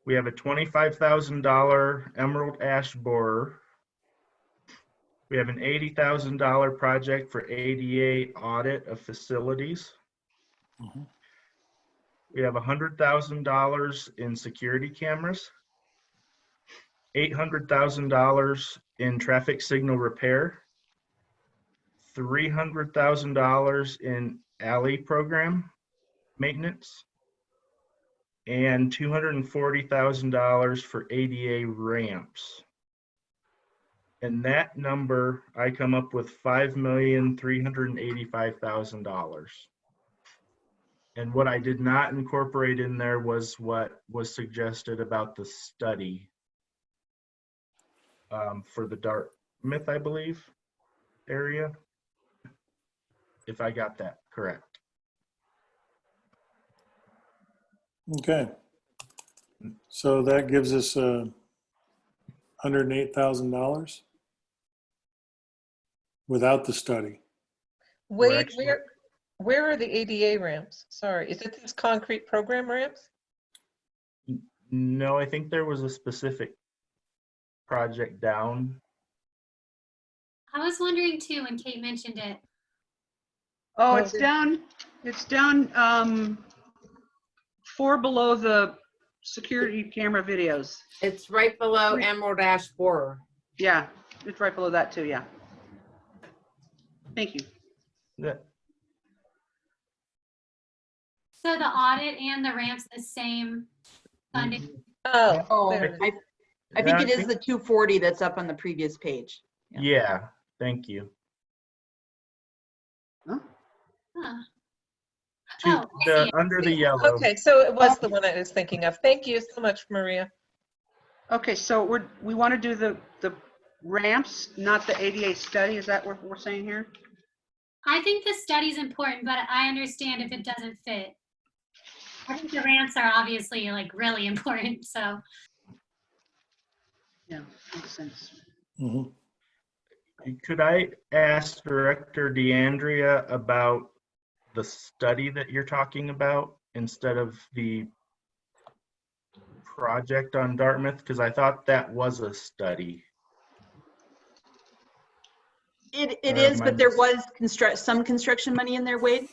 We have a $25,000 emerald ash borer. We have an $80,000 project for ADA audit of facilities. Mhm. We have $100,000 in security cameras, $800,000 in traffic signal repair, $300,000 in alley program maintenance, and $240,000 for ADA ramps. And that number, I come up with $5,385,000. And what I did not incorporate in there was what was suggested about the study for the Dartmouth, I believe, area, if I got that correct. Okay. So that gives us $108,000 without the study. Wade, actually- where are the ADA ramps? Sorry, is it these concrete program ramps? No, I think there was a specific project down. I was wondering too when Kate mentioned it. oh, Oh, it's down 4 below the security camera videos. It's right below emerald ash borer. Yeah, it's right below that too, yeah. Thank you. Yeah. So the audit and the ramps the same funding. Oh, Oh, there it is. I think it is the 240 that's up on the previous page. Yeah, thank you. Huh. To Oh, I see it. under the yellow. Okay, so it was the one I was thinking of. Thank you so much, Maria. Okay, so we want to do the ramps, not the ADA study. Is that what we're saying here? I think the study's important, but I understand if it doesn't fit. I think the ramps are obviously like really important, so. Yeah, makes sense. Mhm. Could I ask Director DeAndrea about the study that you're talking about instead of the project on Dartmouth? Because I thought that was a study. It Or is, am I but there was some construction money in there, Wade.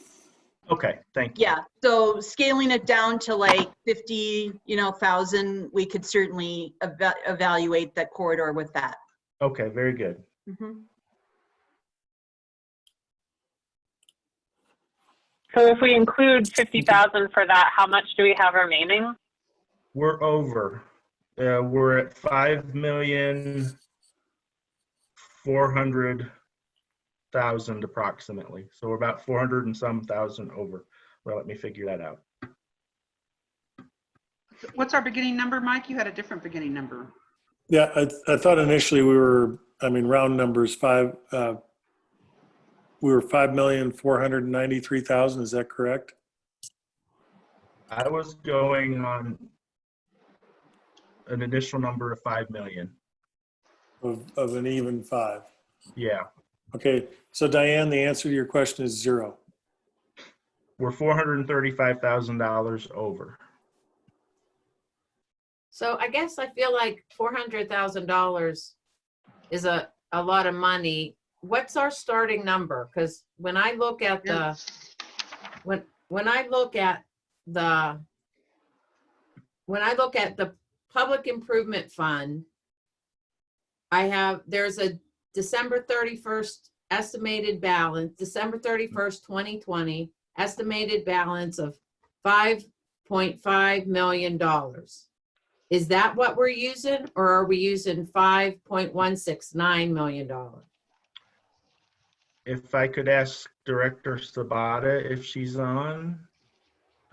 Okay, thank you. Yeah, so scaling it down to like 50,000, we could certainly evaluate that corridor with that. Okay, very good. Mhm. So if we include 50,000 for that, how much do we have remaining? We're over. We're at 5,400,000 approximately. So we're about 400 and some thousand over. Well, let me figure that out. What's our beginning number, Mike? You had a different beginning number. Yeah, I thought initially we were, round numbers, we were 5,493,000. Is that correct? I was going on an initial number of 5 million. Of an even 5. Yeah, Okay, so Diane, the answer to your question is 0. we're $435,000 over. So I guess I feel like $400,000 is a lot of money. What's our starting number? Because when I look at the when I look at the public improvement fund, there's a December 31st estimated balance, December 31st, 2020 estimated balance of $5.5 million. Is that what we're using, or are we using $5.169 million? If I could ask Director Sabata if she's on.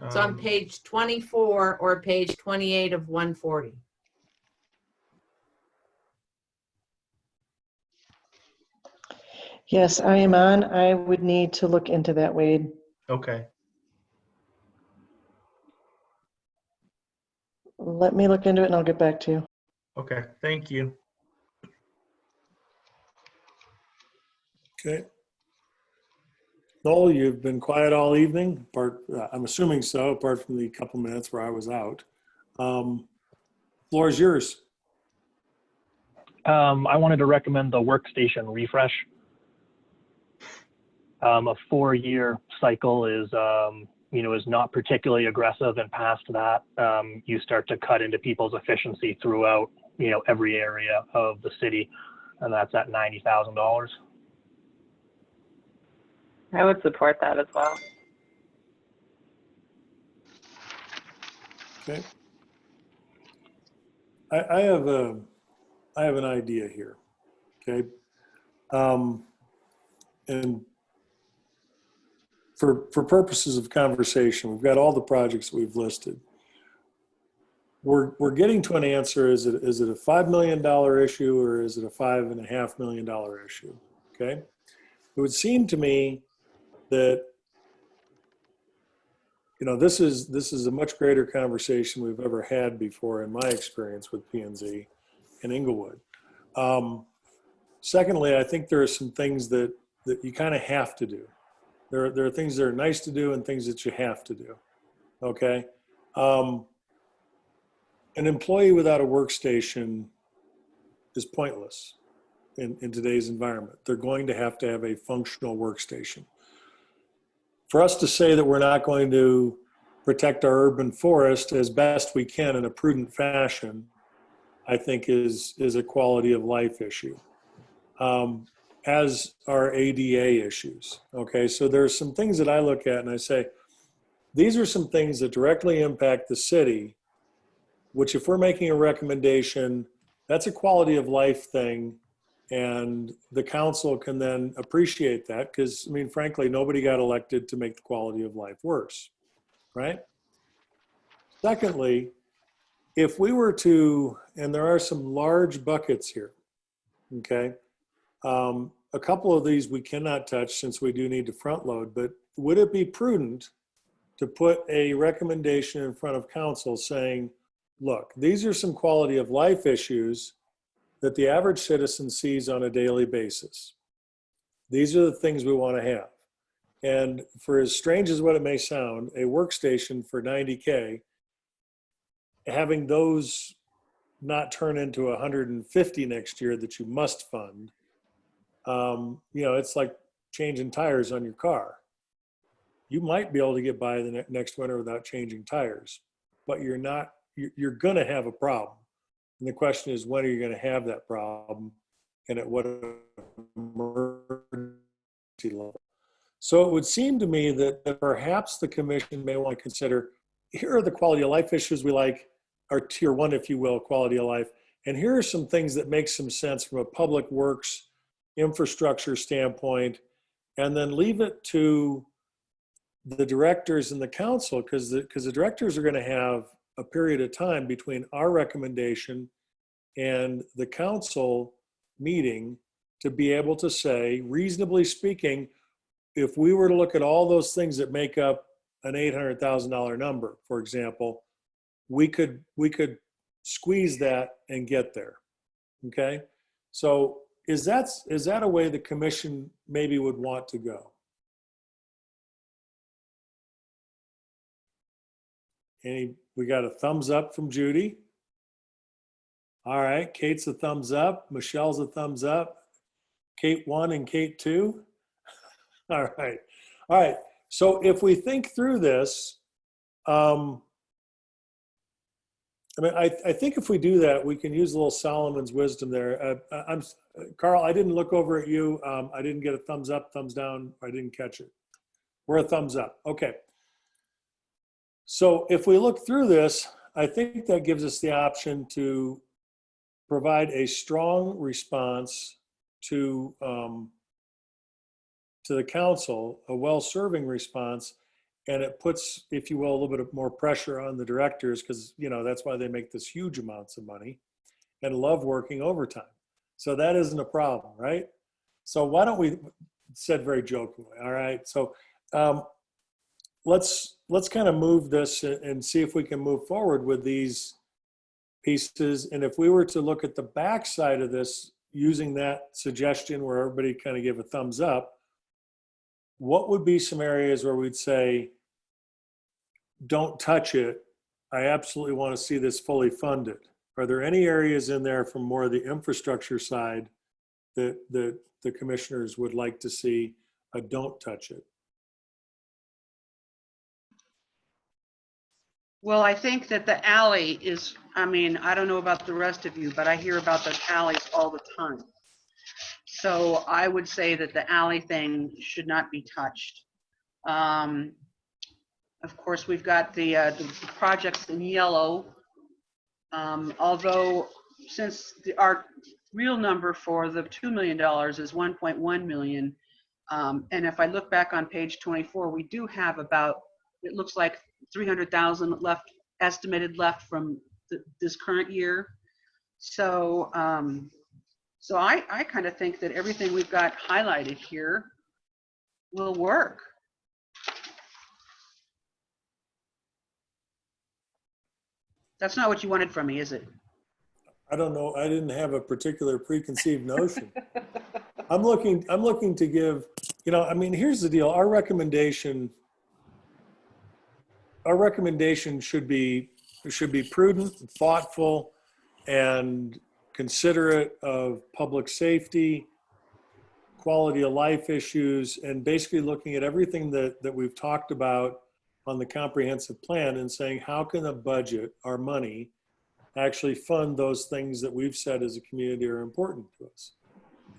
It's on page 24 or page 28 of 140. Yes, I am on. I would need to look into that, Wade. Okay. Let me look into it and I'll get back to you. Okay. Thank you. Okay. Noel, you've been quiet all evening, I'm assuming so, apart from the couple minutes where I was out. Floor is yours. I wanted to recommend the workstation refresh. A 4-year cycle is, is not particularly aggressive, and past that, you start to cut into people's efficiency throughout, every area of the city, and that's at $90,000. I would support that as well. Okay. I have an idea here. Okay. And for purposes of conversation, we've got all the projects we've listed. We're getting to an answer. Is it a $5 million issue, or is it a $5.5 million issue? Okay. It would seem to me that, this is a much greater conversation we've ever had before, in my experience with P&Z and Inglewood. Secondly, I think there are some things that you kind of have to do. There are things that are nice to do and things that you have to do. Okay. An employee without a workstation is pointless in today's environment. They're going to have a functional workstation. For us to say that we're not going to protect our urban forest as best we can in a prudent fashion, I think is a quality of life issue, as are ADA issues. Okay, so there's some things that I look at and I say, these are some things that directly impact the city, which if we're making a recommendation, that's a quality of life thing. And the council can then appreciate that because, frankly, nobody got elected to make the quality of life worse, right? Secondly, if we were to, and there are some large buckets here, okay? A couple of these we cannot touch since we do need to front load, but would it be prudent to put a recommendation in front of council saying, look, these are some quality of life issues that the average citizen sees on a daily basis. These are the things we want to have. And for as strange as what it may sound, a workstation for $90K, having those not turn into 150 next year that you must fund, it's like changing tires on your car. You might be able to get by the next winter without changing tires, but you're going to have a problem. And the question is, when are you going to have that problem and at what emergency level? So it would seem to me that perhaps the commission may want to consider, here are the quality of life issues we like, our tier 1, if you will, quality of life. And here are some things that make some sense from a public works infrastructure standpoint, and then leave it to the directors and the council, because the directors are going to have a period of time between our recommendation and the council meeting to be able to say, reasonably speaking, if we were to look at all those things that make up an $800,000 number, for example, we could squeeze that and get there. Okay, so is that a way the commission maybe would want to go? We got a thumbs up from Judy. All right, Kate's a thumbs up. Michelle's a thumbs up. Kate 1 and Kate 2. All right. So if we think through this, I think if we do that, we can use a little Solomon's wisdom there. Carl, I didn't look over at you. I didn't get a thumbs up, thumbs down. I didn't catch it. We're a thumbs up. Okay. So if we look through this, I think that gives us the option to provide a strong response to the council, a well-serving response, and it puts, if you will, a little bit of more pressure on the directors, because that's why they make this huge amounts of money and love working overtime. So that isn't a problem, right? So why don't we, said very jokingly, all right? So let's kind of move this and see if we can move forward with these pieces. And if we were to look at the back side of this, using that suggestion where everybody kind of give a thumbs up, what would be some areas where we'd say, don't touch it? I absolutely want to see this fully funded. Are there any areas in there from more of the infrastructure side that the commissioners would like to see a don't touch it? Well, I think that the alley is, I mean, I don't know about the rest of you, but I hear about the alleys all the time. So I would say that the alley thing should not be touched. Of course, we've got the projects in yellow. Although since our real number for the $2 million is 1.1 million. And if I look back on page 24, we do have about, it looks like 300,000 left, estimated left from this current year. So, so I kind of think that everything we've got highlighted here will work. That's not what you wanted from me, is it? I don't know. I didn't have a particular preconceived notion. I'm looking to give, I mean, here's the deal. Our recommendation should be prudent, thoughtful, and considerate of public safety, quality of life issues, and basically looking at everything that we've talked about on the comprehensive plan and saying, how can a budget, our money, actually fund those things that we've said as a community are important to us?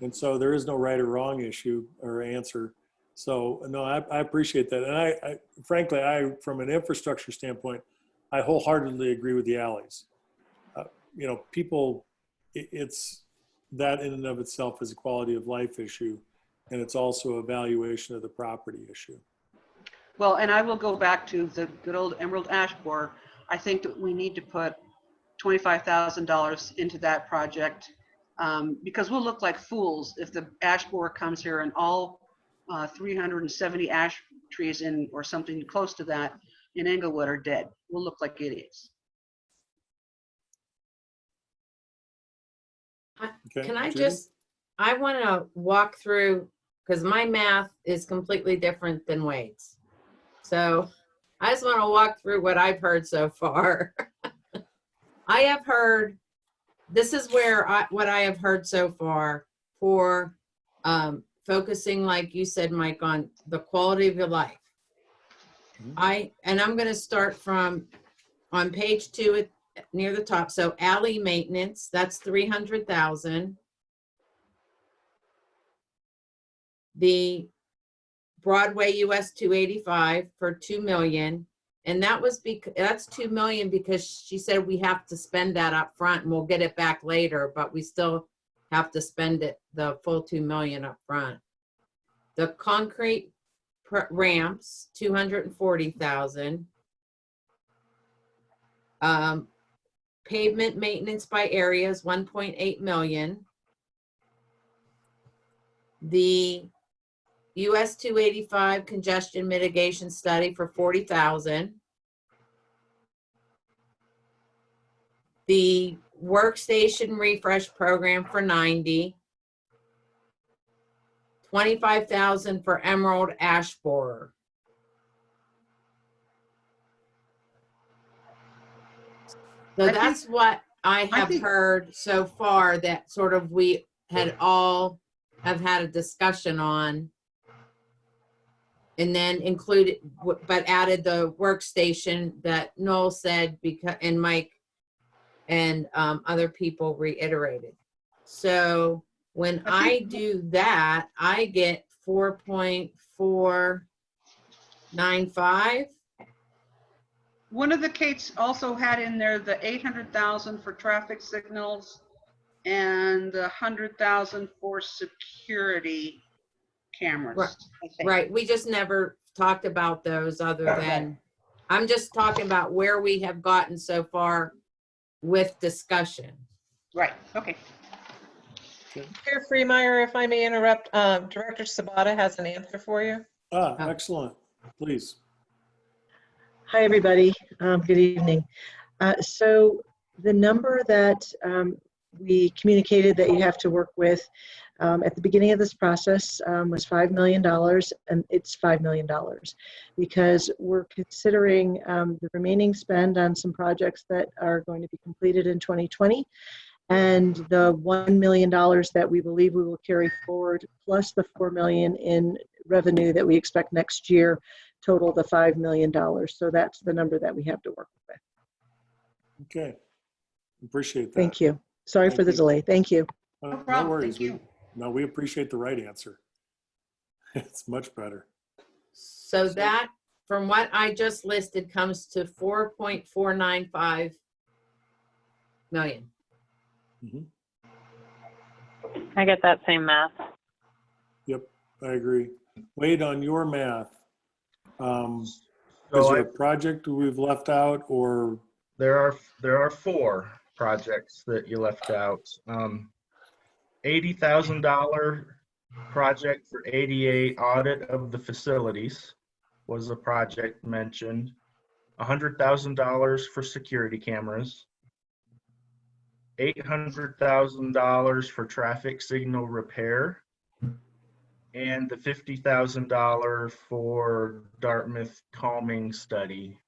And so there is no right or wrong issue or answer. So no, I appreciate that. And I frankly, from an infrastructure standpoint, I wholeheartedly agree with the alleys. People, it's that in and of itself is a quality of life issue. And it's also a valuation of the property issue. Well, and I will go back to the good old emerald ash borer. I think that we need to put $25,000 into that project because we'll look like fools if the ash borer comes here and all 370 ash trees in or something close to that in Englewood are dead. We'll look like idiots. Okay. Can I Judy? I want to walk through, because my math is completely different than Wade's. So I just want to walk through what I've heard so far. I have heard, this is what I have heard so far for focusing, like you said, Mike, on the quality of your life. And I'm going to start from on page 2 near the top. So alley maintenance, that's 300,000. The Broadway US 285 for 2 million. And that was that's 2 million because she said we have to spend that up front and we'll get it back later, but we still have to spend it, the full 2 million up front. The concrete ramps, 240,000. Pavement maintenance by areas, 1.8 million. The US 285 congestion mitigation study for 40,000. The workstation refresh program for 90. 25,000 for emerald ash borer. So that's what I have heard so far, that sort of we had all have had a discussion on. And then included, but added the workstation that Noel said, because, and Mike and other people reiterated. So when I do that, I get 4.495. one of the Kates also had in there the 800,000 for traffic signals and the 100,000 for security cameras. I think. Right, we just never talked about those other than, I'm just talking about where we have gotten so far with discussion. Right, okay. Chair Freemire, if I may interrupt, Director Sabata has an answer for you. Excellent. Please. Hi, everybody. Good evening. So the number that we communicated that you have to work with at the beginning of this process was $5 million, and it's $5 million because we're considering the remaining spend on some projects that are going to be completed in 2020, and the $1 million that we believe we will carry forward, plus the $4 million in revenue that we expect next year, total the $5 million. So that's the number that we have to work with. Okay. Appreciate that. Thank you. Sorry for the delay. Thank you. No problem. No worries. Thank you. We appreciate the right answer. It's much better. So that, from what I just listed, comes to 4.495 million. Mm-hmm. I get that same math. Yep, I agree. Wade, on your math, is So there a project we've left out, or? there are 4 projects that you left out. $80,000 project for ADA audit of the facilities was a project mentioned. $100,000 for security cameras. $800,000 for traffic signal repair. And the $50,000 for Dartmouth calming study.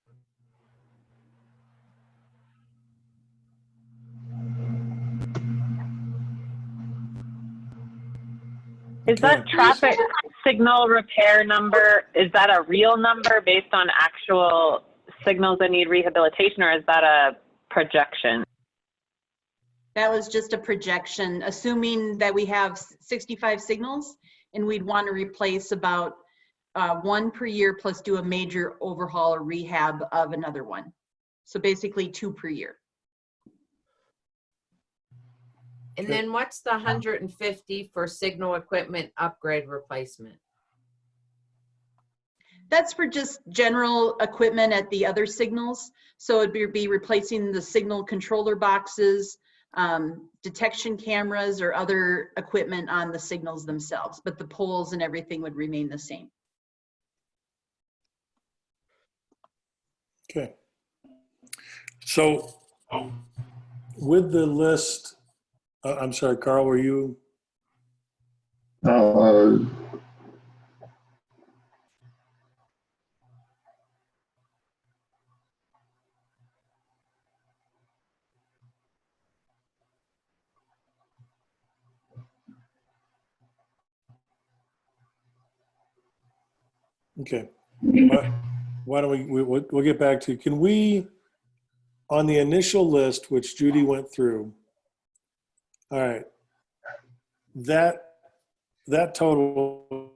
Is that traffic signal repair number, is that a real number based on actual signals that need rehabilitation, or is that a projection? That was just a projection, assuming that we have 65 signals and we'd want to replace about 1 per year plus do a major overhaul or rehab of another one. So basically 2 per year. And then what's the 150 for signal equipment upgrade replacement? That's for just general equipment at the other signals. So it'd be replacing the signal controller boxes, detection cameras, or other equipment on the signals themselves, but the poles and everything would remain the same. Okay. So with the list, I'm sorry, Carl, were you? Okay. Why don't we'll get back to you. Can we, on the initial list, which Judy went through, all right, that total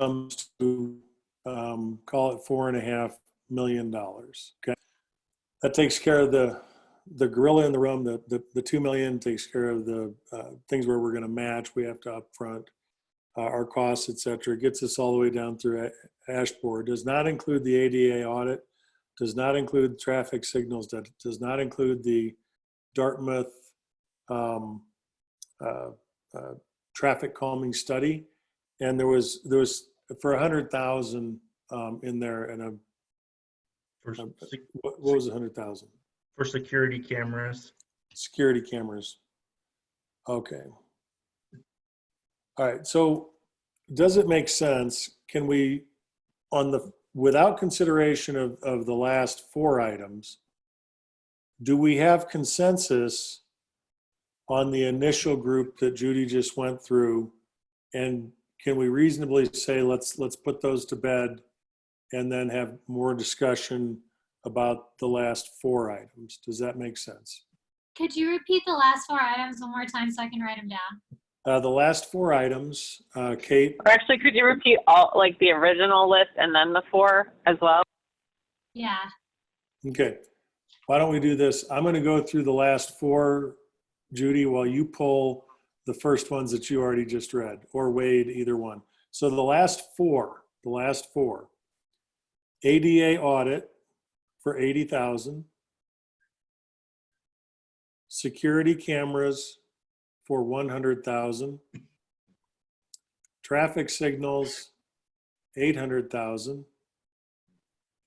comes to, call it $4.5 million. Okay. That takes care of the gorilla in the room. The 2 million takes care of the things where we're going to match. We have to upfront our costs, et cetera. Gets us all the way down through Ashboard. Does not include the ADA audit. Does not include traffic signals. That does not include the Dartmouth traffic calming study. And there was for 100,000 in there, and what was 100,000 for security cameras? Security cameras. Okay. All right. So, does it make sense? Can we, without consideration of the last 4 items, do we have consensus on the initial group that Judy just went through, and can we reasonably say let's put those to bed and then have more discussion about the last 4 items? Does that make sense? Could you repeat the last 4 items one more time so I can write them down? The last 4 items, Kate. Or actually, could you repeat all, like the original list and then the 4 as well? Yeah. Okay. Why don't we do this? I'm going to go through the last four, Judy, while you pull the first ones that you already just read, or Wade, either one. So the last four, ADA audit for 80,000, security cameras for 100,000, traffic signals, 800,000,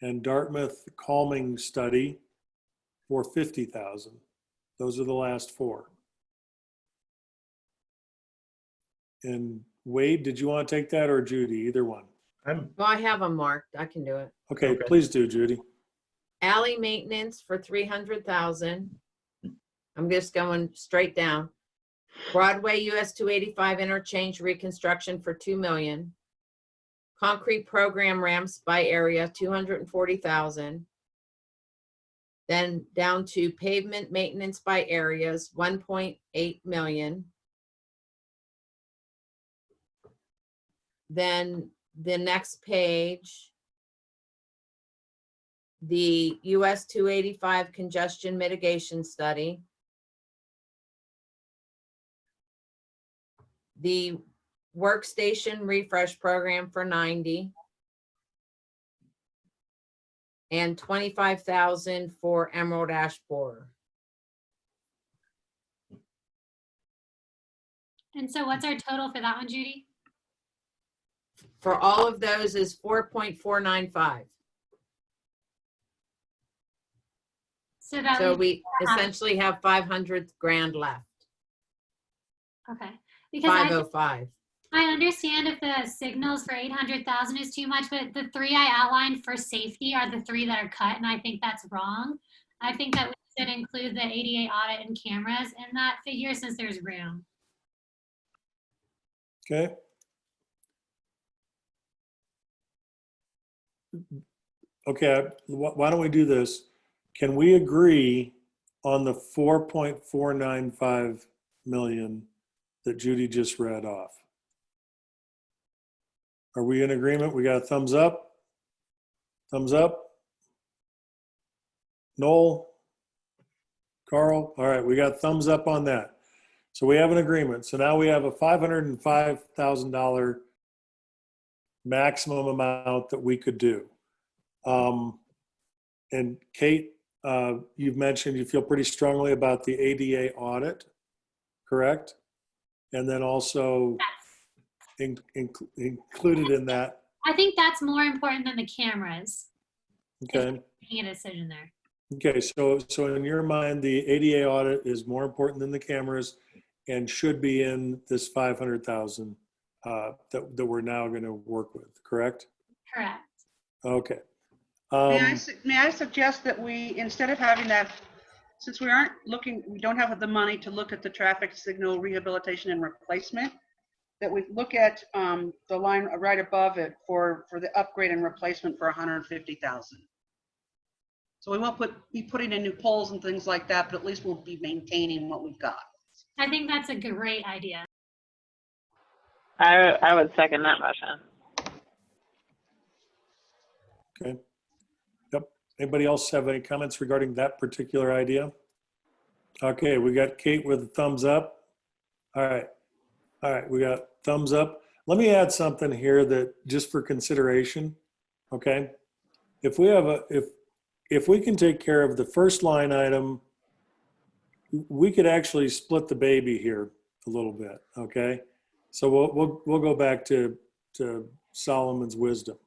and Dartmouth calming study for 50,000. Those are the last four. And Wade, did you want to take that, or Judy? Either one. I'm Well, I have them marked. I can do it. Okay, Okay. please do, Judy. Alley maintenance for 300,000. I'm just going straight down. Broadway US 285 interchange reconstruction for 2 million. Concrete program ramps by area, 240,000. Then down to pavement maintenance by areas, 1.8 million. Then the next page, the US 285 congestion mitigation study. The workstation refresh program for 90. And 25,000 for Emerald Ash Borer. And so what's our total for that one, Judy? For all of those is 4.495. So that So leaves- we essentially have 500 grand left, okay. Because I 505. understand if the signals for 800,000 is too much, but the three I outlined for safety are the three that are cut, and I think that's wrong. I think that we should include the ADA audit and cameras in that figure since there's room. Okay. Okay, why don't we do this? Can we agree on the 4.495 million that Judy just read off? Are we in agreement? We got a thumbs up? Thumbs up? Noel? Carl? All right, we got thumbs up on that. So we have an agreement. So now we have a $505,000 maximum amount that we could do. And Kate, you've mentioned you feel pretty strongly about the ADA audit, correct? And then also included in that. I think that's more important than the cameras. Okay. Making a decision there. Okay, so in your mind, the ADA audit is more important than the cameras and should be in this 500,000 that we're now going to work with, correct? Correct. Okay. May I suggest that we, instead of having that, since we don't have the money to look at the traffic signal rehabilitation and replacement, that we look at the line right above it for the upgrade and replacement for 150,000. So we won't be putting in new poles and things like that, but at least we'll be maintaining what we've got. I think that's a great idea. I would second that motion. Okay. Yep. Anybody else have any comments regarding that particular idea? Okay, we got Kate with a thumbs up. All right. All right, we got thumbs up. Let me add something here that just for consideration, okay? If we have if we can take care of the first line item, we could actually split the baby here a little bit, okay? So we'll go back to Solomon's wisdom.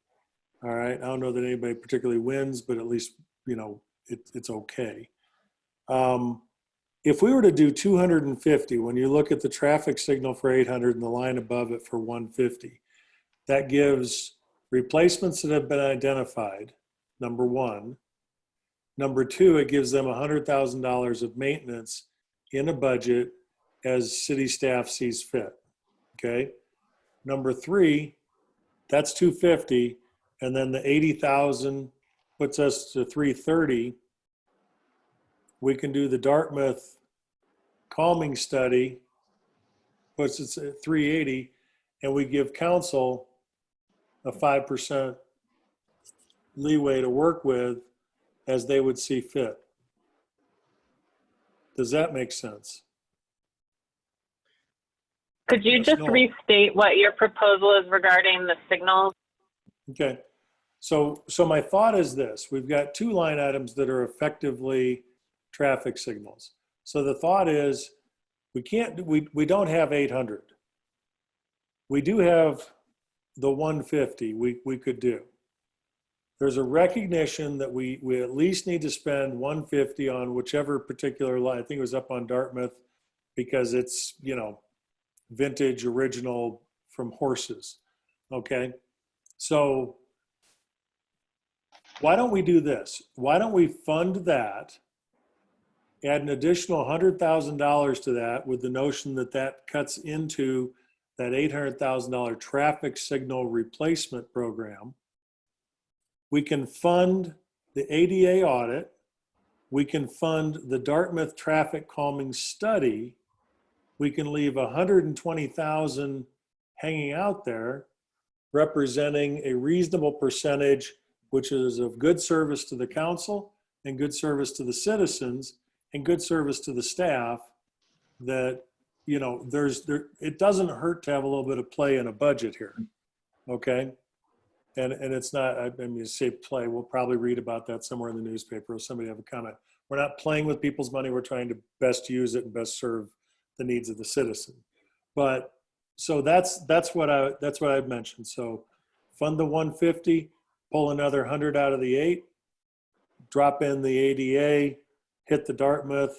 All right, I don't know that anybody particularly wins, but at least, you know, it's okay. If we were to do 250, when you look at the traffic signal for 800 and the line above it for 150, that gives replacements that have been identified, number one. Number two, it gives them $100,000 of maintenance in a budget as city staff sees fit, okay? Number three, that's 250, and then the 80,000 puts us to 330. We can do the Dartmouth calming study, puts us at 380, and we give council a 5% leeway to work with as they would see fit. Does that make sense? Could you Yes, just Noel. restate what your proposal is regarding the signals? Okay. So my thought is this: we've got two line items that are effectively traffic signals. So the thought is we don't have 800. We do have the 150 we could do. There's a recognition that we at least need to spend 150 on whichever particular line. I think it was up on Dartmouth because it's, you know, vintage original from horses. Okay. So why don't we do this? Why don't we fund that, add an additional $100,000 to that with the notion that that cuts into that $800,000 traffic signal replacement program. We can fund the ADA audit. We can fund the Dartmouth traffic calming study. We can leave $120,000 hanging out there, representing a reasonable percentage, which is of good service to the council and good service to the citizens and good service to the staff. That, you know, it doesn't hurt to have a little bit of play in a budget here, okay? And it's not, I mean, you say play, we'll probably read about that somewhere in the newspaper or somebody have a comment. We're not playing with people's money, we're trying to best use it and best serve the needs of the citizen. But, so that's what I've mentioned. So fund the 150, pull another 100 out of the 8, drop in the ADA, hit the Dartmouth,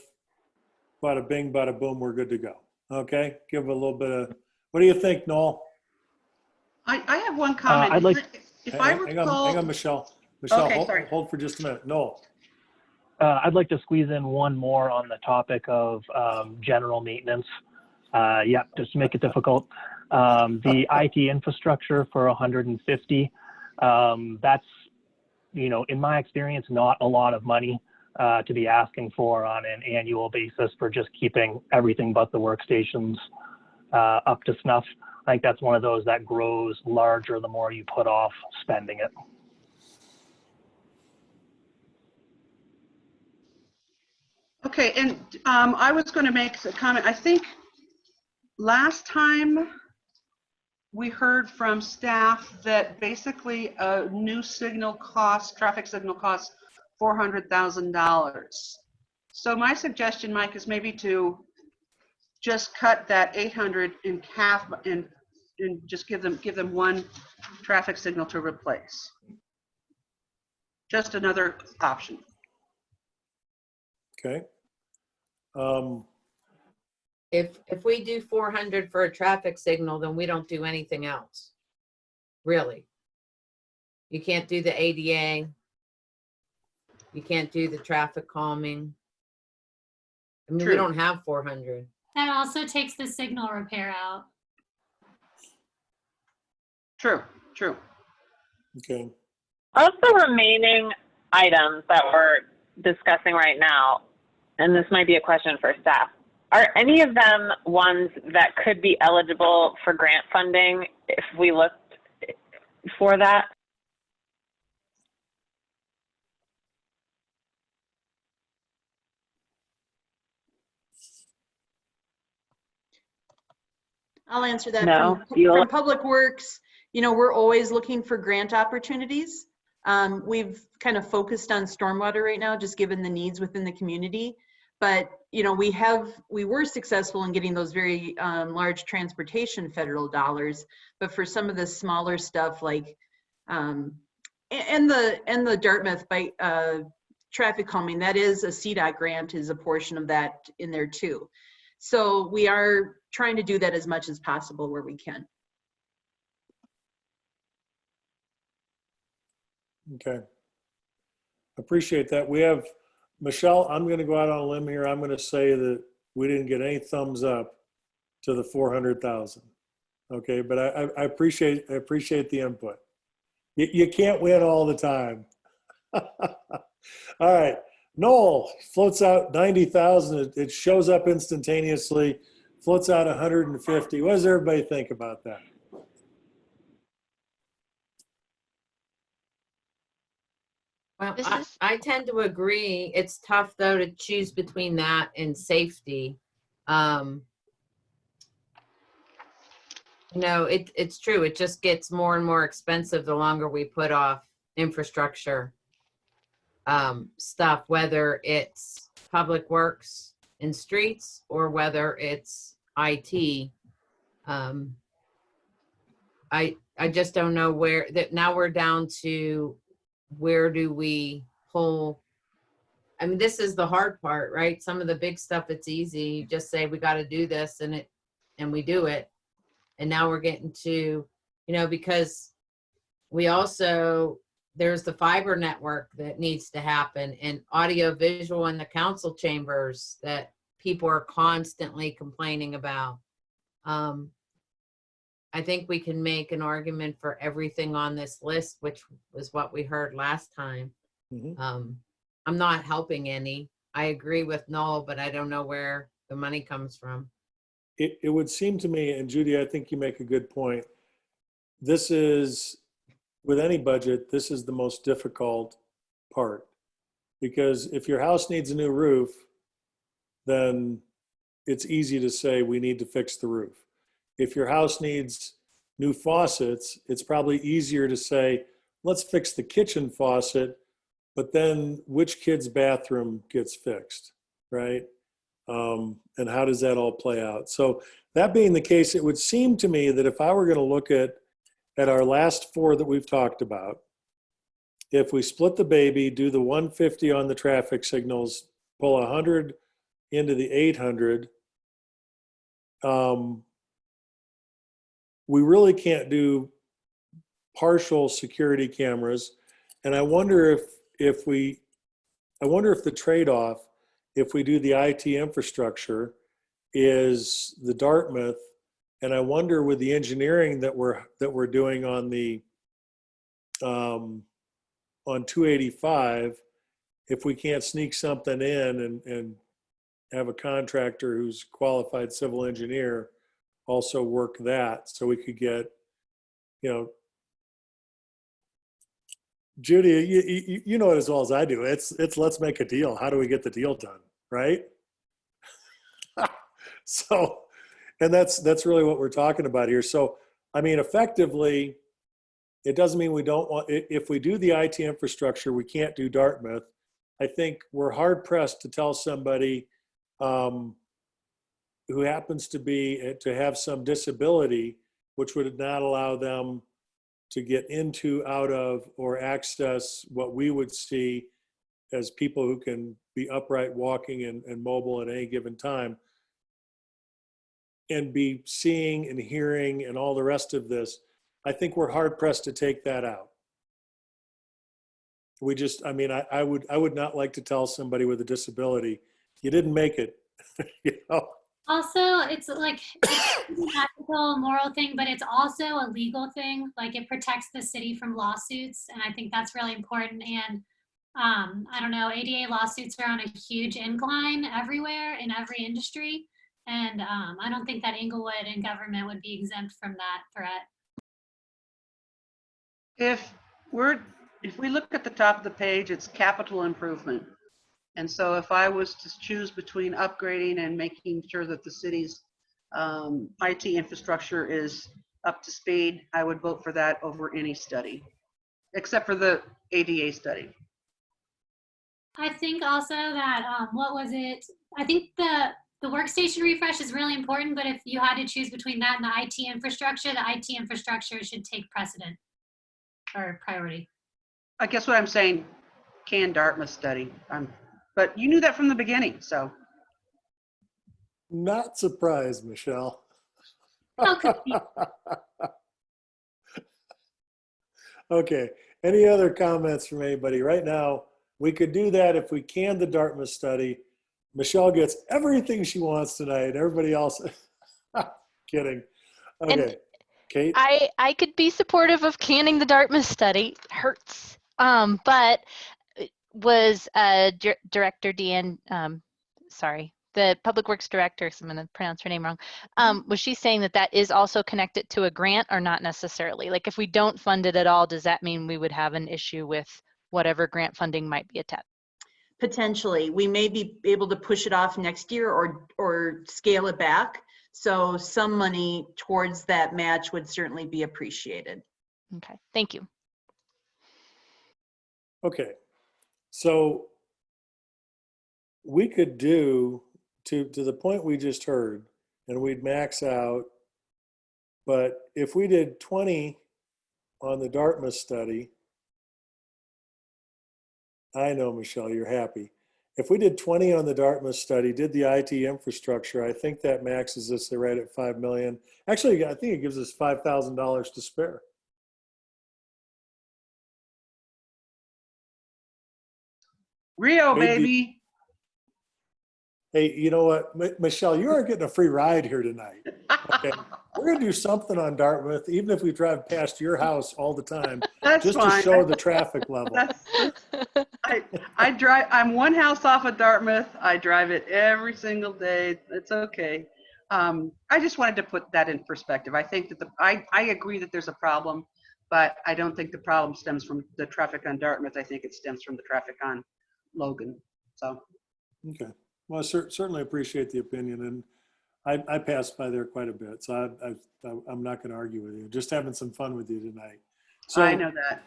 bada bing, bada boom, we're good to go. Okay, give a little bit of, what do you think, Noel? I have one comment. I'd like- If I Hang on, recall, Michelle. Michelle, Okay, sorry. hold for just a minute. Noel. I'd like to squeeze in one more on the topic of general maintenance. Yeah, just to make it difficult. The IT infrastructure for 150, that's, you know, in my experience, not a lot of money to be asking for on an annual basis for just keeping everything but the workstations up to snuff. I think that's one of those that grows larger the more you put off spending it. okay, and I was going to make a comment. I think last time we heard from staff that basically a new signal cost, traffic signal costs $400,000. So my suggestion, Mike, is maybe to just cut that 800 in half and just give them one traffic signal to replace. Just another option. Okay. If we do 400 for a traffic signal, then we don't do anything else. Really. You can't do the ADA. You can't do the traffic calming. I mean, we True. don't have 400. That also takes the signal repair out. True, true. Okay. Of the remaining items that we're discussing right now, and this might be a question for staff, are any of them ones that could be eligible for grant funding if we looked for that? I'll answer that. No. From Public Works, you know, we're always looking for grant opportunities. We've kind of focused on stormwater right now, just given the needs within the community. But, you know, we were successful in getting those very large transportation federal dollars. But for some of the smaller stuff like, and the Dartmouth bike, traffic calming, that is a CDOT grant, is a portion of that in there too. So we are trying to do that as much as possible where we can. Okay. Appreciate that. We have, Michelle, I'm going to go out on a limb here. I'm going to say that we didn't get any thumbs up to the 400,000. Okay, but I appreciate the input. You can't win all the time. All right. Noel floats out 90,000. It shows up instantaneously, floats out 150. What does everybody think about that? Well, This I, is, I tend to agree. It's tough though to choose between that and safety. It's true. It just gets more and more expensive the longer we put off infrastructure stuff, whether it's public works and streets or whether it's IT. I just don't know where that now we're down to where do we pull. I mean, this is the hard part, right? Some of the big stuff, it's easy. You just say we got to do this and we do it. And now we're getting to, because we also, there's the fiber network that needs to happen and audio visual in the council chambers that people are constantly complaining about. I think we can make an argument for everything on this list, which was what we heard last time. I'm not helping any. I agree with Noel, but I don't know where the money comes from. It would seem to me, and Judy, I think you make a good point. This is, with any budget, this is the most difficult part. Because if your house needs a new roof, then it's easy to say we need to fix the roof. If your house needs new faucets, it's probably easier to say, let's fix the kitchen faucet, but then which kid's bathroom gets fixed, right? And how does that all play out? So that being the case, it would seem to me that if I were going to look at our last four that we've talked about, if we split the baby, do the 150 on the traffic signals, pull 100 into the 800, we really can't do partial security cameras. And I wonder if the trade-off, if we do the IT infrastructure, is the Dartmouth. And I wonder with the engineering that we're doing on the on 285, if we can't sneak something in and have a contractor who's qualified civil engineer also work that, so we could get, Judy, you know it as well as I do. It's let's make a deal. How do we get the deal done, right? So, and that's really what we're talking about here. So, I mean, effectively, it doesn't mean we don't want, if we do the IT infrastructure, we can't do Dartmouth. I think we're hard pressed to tell somebody who happens to have some disability, which would not allow them to get into, out of, or access what we would see as people who can be upright, walking, and mobile at any given time, and be seeing and hearing and all the rest of this. I think we're hard pressed to take that out. We just, I mean, I would not like to tell somebody with a disability, you didn't make it, Also, it's like it's an ethical, moral thing, but it's also a legal thing. Like it protects the city from lawsuits, and I think that's really important. And I don't know, ADA lawsuits are on a huge incline everywhere in every industry, and I don't think that Inglewood and government would be exempt from that threat. If we look at the top of the page, it's capital improvement. And so if I was to choose between upgrading and making sure that the city's IT infrastructure is up to speed, I would vote for that over any study, except for the ADA study. I think also that, what was it? I think the workstation refresh is really important, but if you had to choose between that and the IT infrastructure should take precedent or priority. I guess what I'm saying, can Dartmouth study? But you knew that from the beginning, so. Not surprised, Michelle. Okay, any other comments from anybody? Right now, we could do that if we can the Dartmouth study. Michelle gets everything she wants tonight. Everybody else, kidding. Okay, and Kate? I could be supportive of canning the Dartmouth study. It hurts. But was Director Deanne, the Public Works Director, I'm going to pronounce her name wrong, was she saying that is also connected to a grant or not necessarily? Like if we don't fund it at all, does that mean we would have an issue with whatever grant funding might be attached. Potentially, we may be able to push it off next year or scale it back. So some money towards that match would certainly be appreciated. Okay, thank you. Okay, so we could do to the point we just heard, and we'd max out. But if we did 20 on the Dartmouth study, I know, Michelle, you're happy. If we did 20 on the Dartmouth study, did the IT infrastructure, I think that maxes us right at 5 million. Actually, I think it gives us $5,000 to spare. Rio, Maybe. baby. Hey, you know what, Michelle, you aren't getting a free ride here tonight. Okay, we're gonna do something on Dartmouth, even if we drive past your house all the time, That's just fine. to show the traffic level. I drive, I'm one house off of Dartmouth. I drive it every single day. It's okay. I just wanted to put that in perspective. I think that I agree that there's a problem, but I don't think the problem stems from the traffic on Dartmouth. I think it stems from the traffic on Logan. So. Okay, well, I certainly appreciate the opinion, and I pass by there quite a bit, so I'm not going to argue with you. Just having some fun with you tonight. So I know that.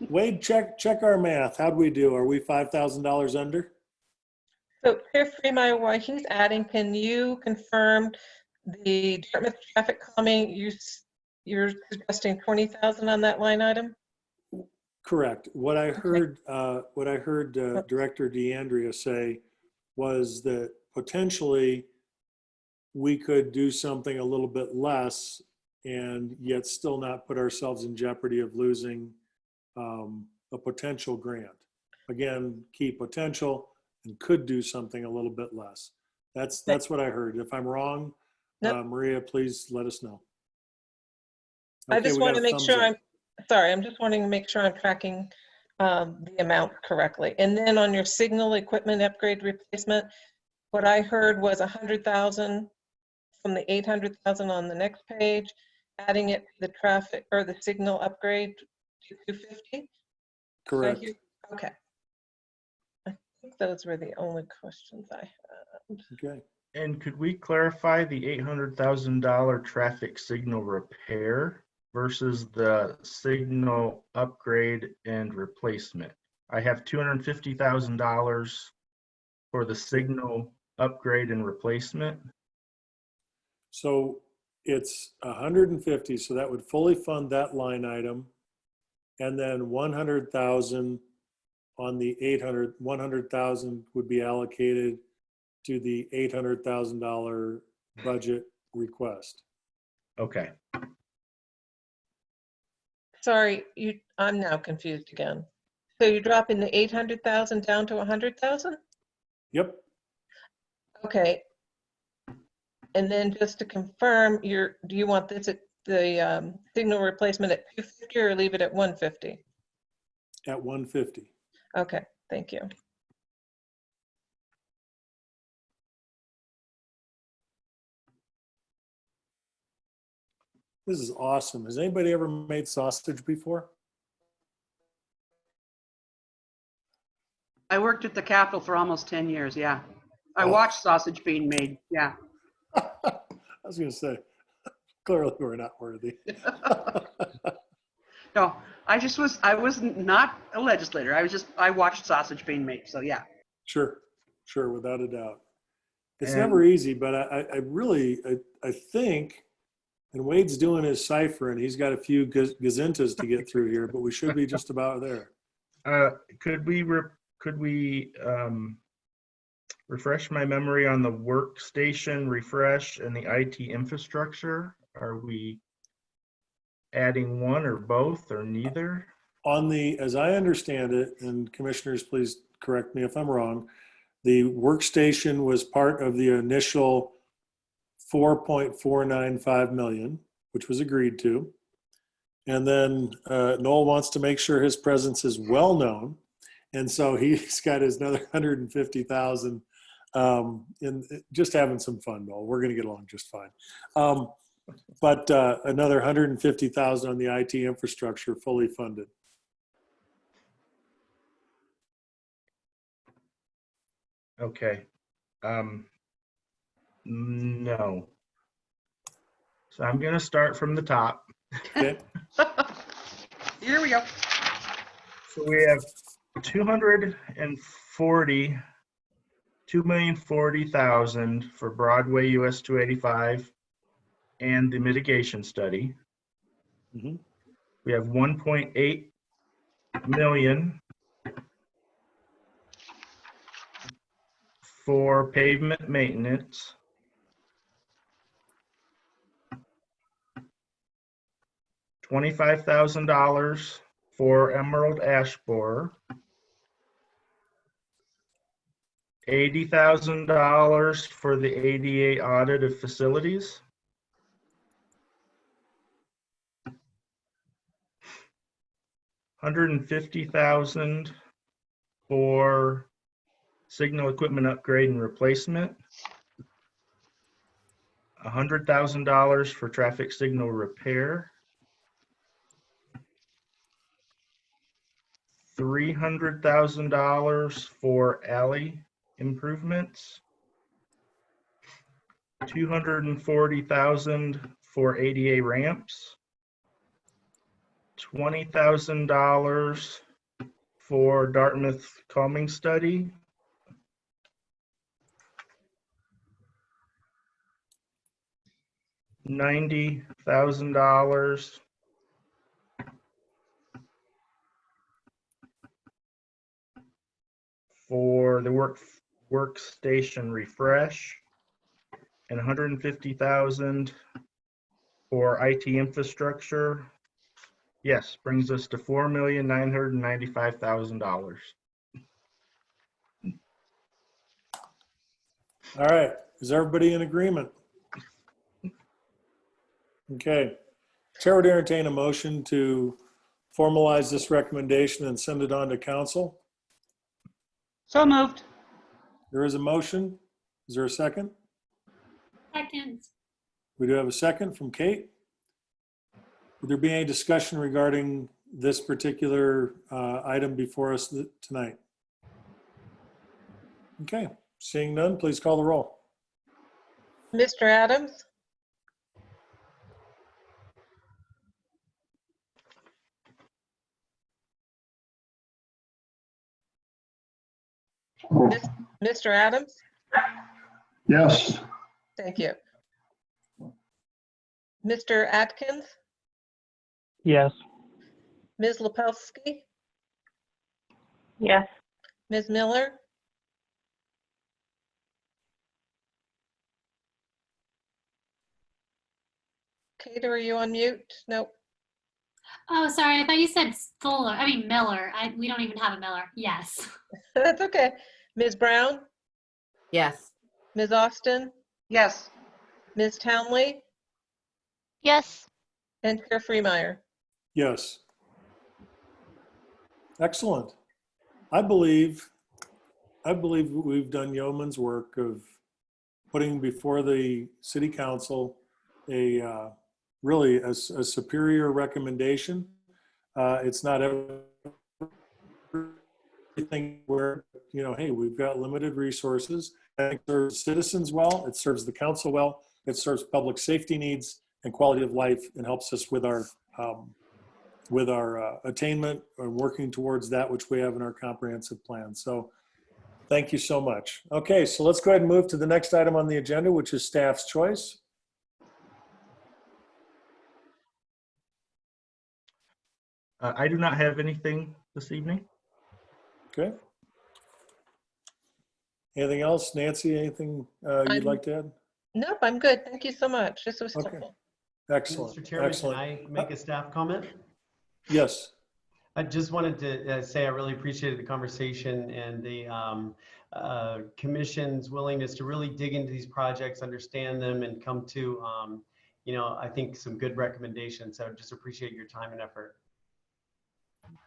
Wade, check our math. How'd we do? Are we $5,000 under? So here, Freemire, while he's adding, can you confirm the Dartmouth traffic calming, you're suggesting 20,000 on that line item? Correct. What I heard, Director DeAndrea say was that potentially we could do something a little bit less and yet still not put ourselves in jeopardy of losing a potential grant. Again, key potential, and could do something a little bit less. That's what I heard. If I'm wrong, Nope. Maria, please let us know. I just want to make sure I'm I'm just wanting to make sure I'm tracking the amount correctly. And then on your signal equipment upgrade replacement, what I heard was 100,000 from the 800,000 on the next page, adding it to the traffic or the signal upgrade to 250. correct. Okay. I think those were the only questions I had. Okay. And could we clarify the $800,000 traffic signal repair versus the signal upgrade and replacement? I have $250,000 for the signal upgrade and replacement. So it's 150, so that would fully fund that line item. And then 100,000 on the 100,000 would be allocated to the $800,000 budget request. Okay. Sorry, I'm now confused again. So you're dropping the 800,000 down to 100,000? Yep. Okay. And then just to confirm, do you want this at the signal replacement at 250 or leave it at 150? At 150. Okay, thank you. This is awesome. Has anybody ever made sausage before? I worked at the Capitol for almost 10 years. Yeah. I Oh. watched sausage being made. Yeah. I was going to say, clearly we're not worthy. No, I was not a legislator. I watched sausage being made. So yeah. Sure, without a doubt. It's And- never easy, but I really think, and Wade's doing his cipher, and he's got a few gazintas to get through here, but we should be just about there. Could we refresh my memory on the workstation refresh and the IT infrastructure? Are we adding one or both or neither? As I understand it, and commissioners, please correct me if I'm wrong, the workstation was part of the initial 4.495 million, which was agreed to. And then Noel wants to make sure his presence is well known. And so he's got his another 150,000 in just having some fun, Noel. We're going to get along just fine. But another 150,000 on the IT infrastructure fully funded. Okay. No. So I'm going to start from the top. Okay. Here we go. So we have 2,040,000 for Broadway US 285 and the mitigation study. Mhm. We have 1.8 million for pavement maintenance. $25,000 for Emerald Ash Borer. $80,000 for the ADA audit of facilities. $150,000 for signal equipment upgrade and replacement. $100,000 for traffic signal repair. $300,000 for alley improvements. $240,000 for ADA ramps. $20,000 for Dartmouth calming study. $90,000 for the workstation refresh, and $150,000 for IT infrastructure. Yes, brings us to $4,995,000. All right. Is everybody in agreement? Okay. Chair would entertain a motion to formalize this recommendation and send it on to council. So moved. There is a motion. Is there a second? Second. We do have a second from Kate. Would there be any discussion regarding this particular item before us tonight? Okay. Seeing none, please call the roll. Mr. Adams? Oh, Mr. Adams? yes, Thank you. Mr. Atkins? Yes. Ms. Lepelski? Yes. Ms. Miller? Kate, are you on mute? Nope. Oh, sorry. I thought you said Fuller. I mean Miller. We don't even have a Miller. Yes. That's okay. Ms. Brown? Yes. Ms. Austin? Yes. Ms. Townley? Yes. And Chair Freemire? Yes. Excellent. I believe we've done yeoman's work of putting before the city council a really a superior recommendation. It's not everything where, hey, we've got limited resources. I think it serves citizens well, it serves the council well, it serves public safety needs and quality of life, and helps us with our attainment or working towards that which we have in our comprehensive plan. So thank you so much. Okay, so let's go ahead and move to the next item on the agenda, which is staff's choice. I do not have anything this evening. Okay. Anything else? Nancy, anything you'd like to add? Nope, I'm good. Thank you so much. This was Okay. helpful. Excellent. Mr. Chairman, Excellent. can I make a staff comment? Yes. I just wanted to say I really appreciated the conversation and the commission's willingness to really dig into these projects, understand them, and come to, I think some good recommendations. So I just appreciate your time and effort.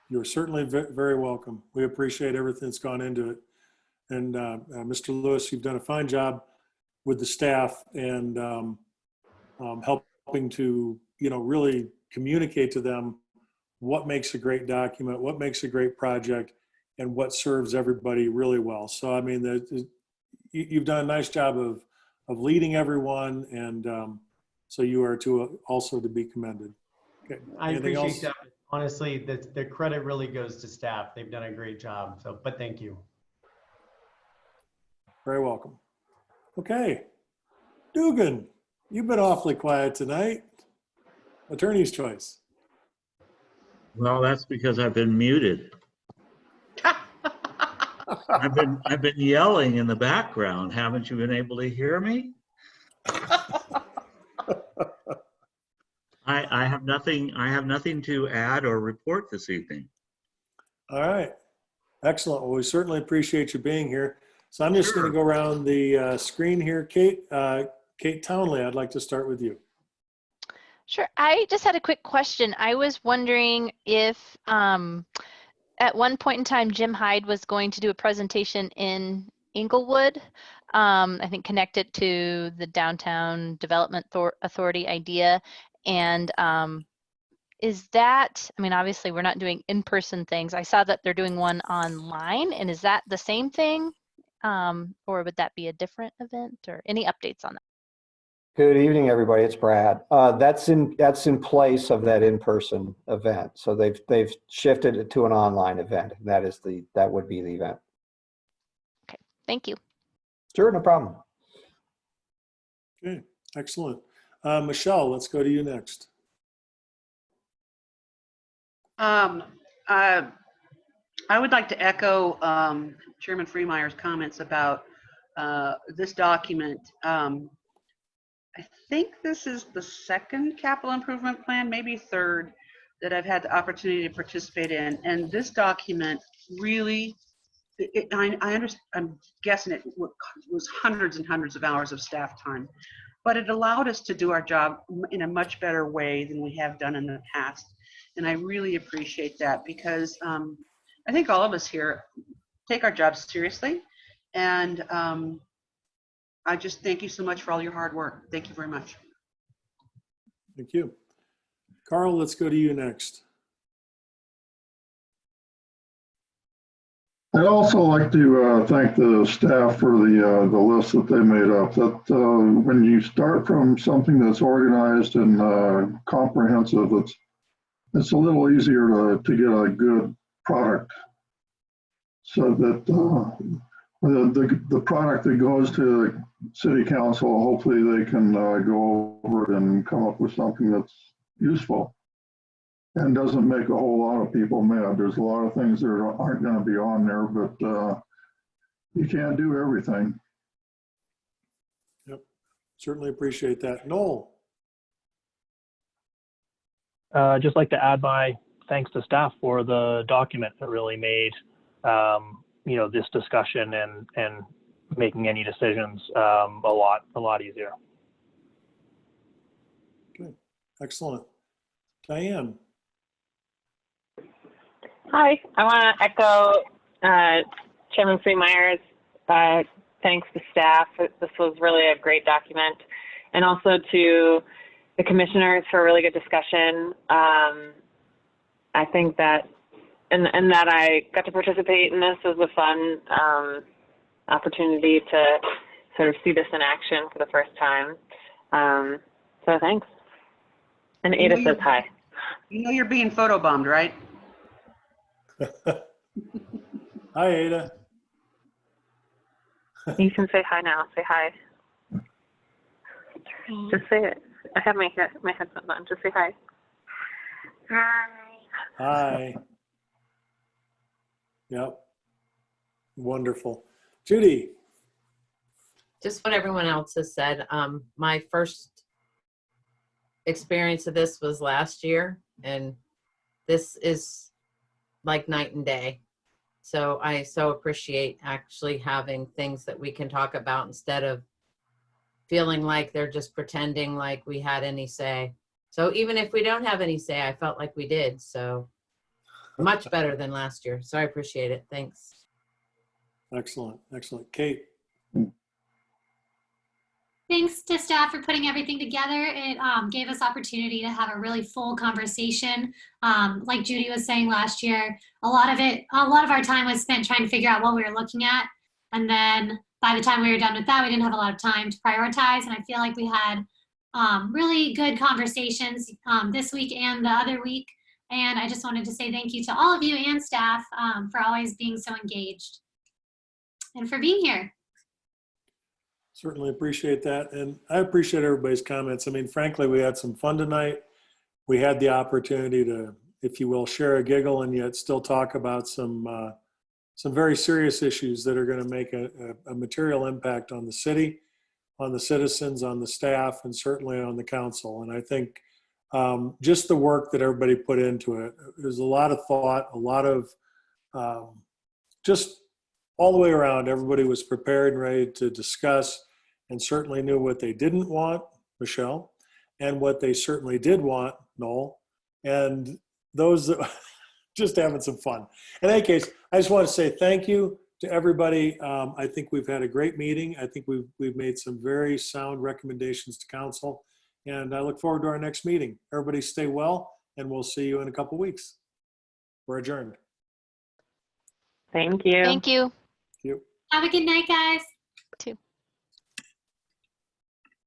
You're certainly very welcome. We appreciate everything that's gone into it. And Mr. Lewis, you've done a fine job with the staff and helping to, really communicate to them what makes a great document, what makes a great project, and what serves everybody really well. So, I mean, you've done a nice job of leading everyone, and so you are also to be commended. Okay. I Anything else? appreciate that. Honestly, the credit really goes to staff. They've done a great job. So, but thank you. Very welcome. Okay. Dugan, you've been awfully quiet tonight. Attorney's choice. Well, that's because I've been muted. I've been yelling in the background. Haven't you been able to hear me? I have nothing to add or report this evening. All right. Excellent. Well, we certainly appreciate you being here. So I'm just going to go around the screen here. Kate Townley, I'd like to start with you. Sure. I just had a quick question. I was wondering if at one point in time, Jim Hyde was going to do a presentation in Inglewood, I think connected to the Downtown Development Authority idea. And is that, I mean, obviously we're not doing in-person things. I saw that they're doing one online, and is that the same thing? Or would that be a different event, or any updates on that? Good evening, everybody. It's Brad. That's in place of that in-person event. So they've shifted it to an online event. That would be the event. Okay, thank you. Sure, no problem. Okay, excellent. Michelle, let's go to you next. I would like to echo Chairman Freemire's comments about this document. I think this is the second capital improvement plan, maybe third, that I've had the opportunity to participate in. And this document really, I understand, I'm guessing it was hundreds and hundreds of hours of staff time, but it allowed us to do our job in a much better way than we have done in the past. And I really appreciate that, because I think all of us here take our jobs seriously. And I just thank you so much for all your hard work. Thank you very much. Thank you. Carl, let's go to you next. I'd also like to thank the staff for the list that they made up. That when you start from something that's organized and comprehensive, it's a little easier to get a good product. So that the product that goes to City Council, hopefully they can go over it and come up with something that's useful and doesn't make a whole lot of people mad. There's a lot of things that aren't going to be on there, but you can't do everything. Yep, certainly appreciate that. Noel. Just like to add my thanks to staff for the document that really made this discussion and making any decisions a lot easier. Okay, excellent. Diane. Hi, I want to echo Chairman Freemire's thanks to staff. This was really a great document, and also to the commissioners for a really good discussion. I think that, and that I got to participate in this was a fun opportunity to sort of see this in action for the first time. So thanks. And Ada says hi. You know you're being photobombed, right? Hi, Ada. You can say hi now. Say hi. Just say it. I have my headphones on. Just say hi. Hi. Hi. Yep. Wonderful. Judy. Just what everyone else has said. My first experience of this was last year, and this is like night and day. So I so appreciate actually having things that we can talk about instead of feeling like they're just pretending like we had any say. So even if we don't have any say, I felt like we did. So much better than last year. So I appreciate it. Thanks. Excellent. Excellent. Kate. Thanks to staff for putting everything together. It gave us opportunity to have a really full conversation. Like Judy was saying last year, a lot of our time was spent trying to figure out what we were looking at. And then by the time we were done with that, we didn't have a lot of time to prioritize. And I feel like we had really good conversations this week and the other week. And I just wanted to say thank you to all of you and staff for always being so engaged and for being here. Certainly appreciate that. And I appreciate everybody's comments. I mean, frankly, we had some fun tonight. We had the opportunity to, if you will, share a giggle and yet still talk about some very serious issues that are going to make a material impact on the city, on the citizens, on the staff, and certainly on the council. And I think just the work that everybody put into it, there's a lot of thought, a lot of just all the way around, everybody was prepared and ready to discuss and certainly knew what they didn't want, Michelle, and what they certainly did want, Noel, and those that just having some fun. In any case, I just want to say thank you to everybody. I think we've had a great meeting. I think we've made some very sound recommendations to council, and I look forward to our next meeting. Everybody stay well, and we'll see you in a couple weeks. We're adjourned. Thank you. Thank you. Thank you. Have a good night, guys.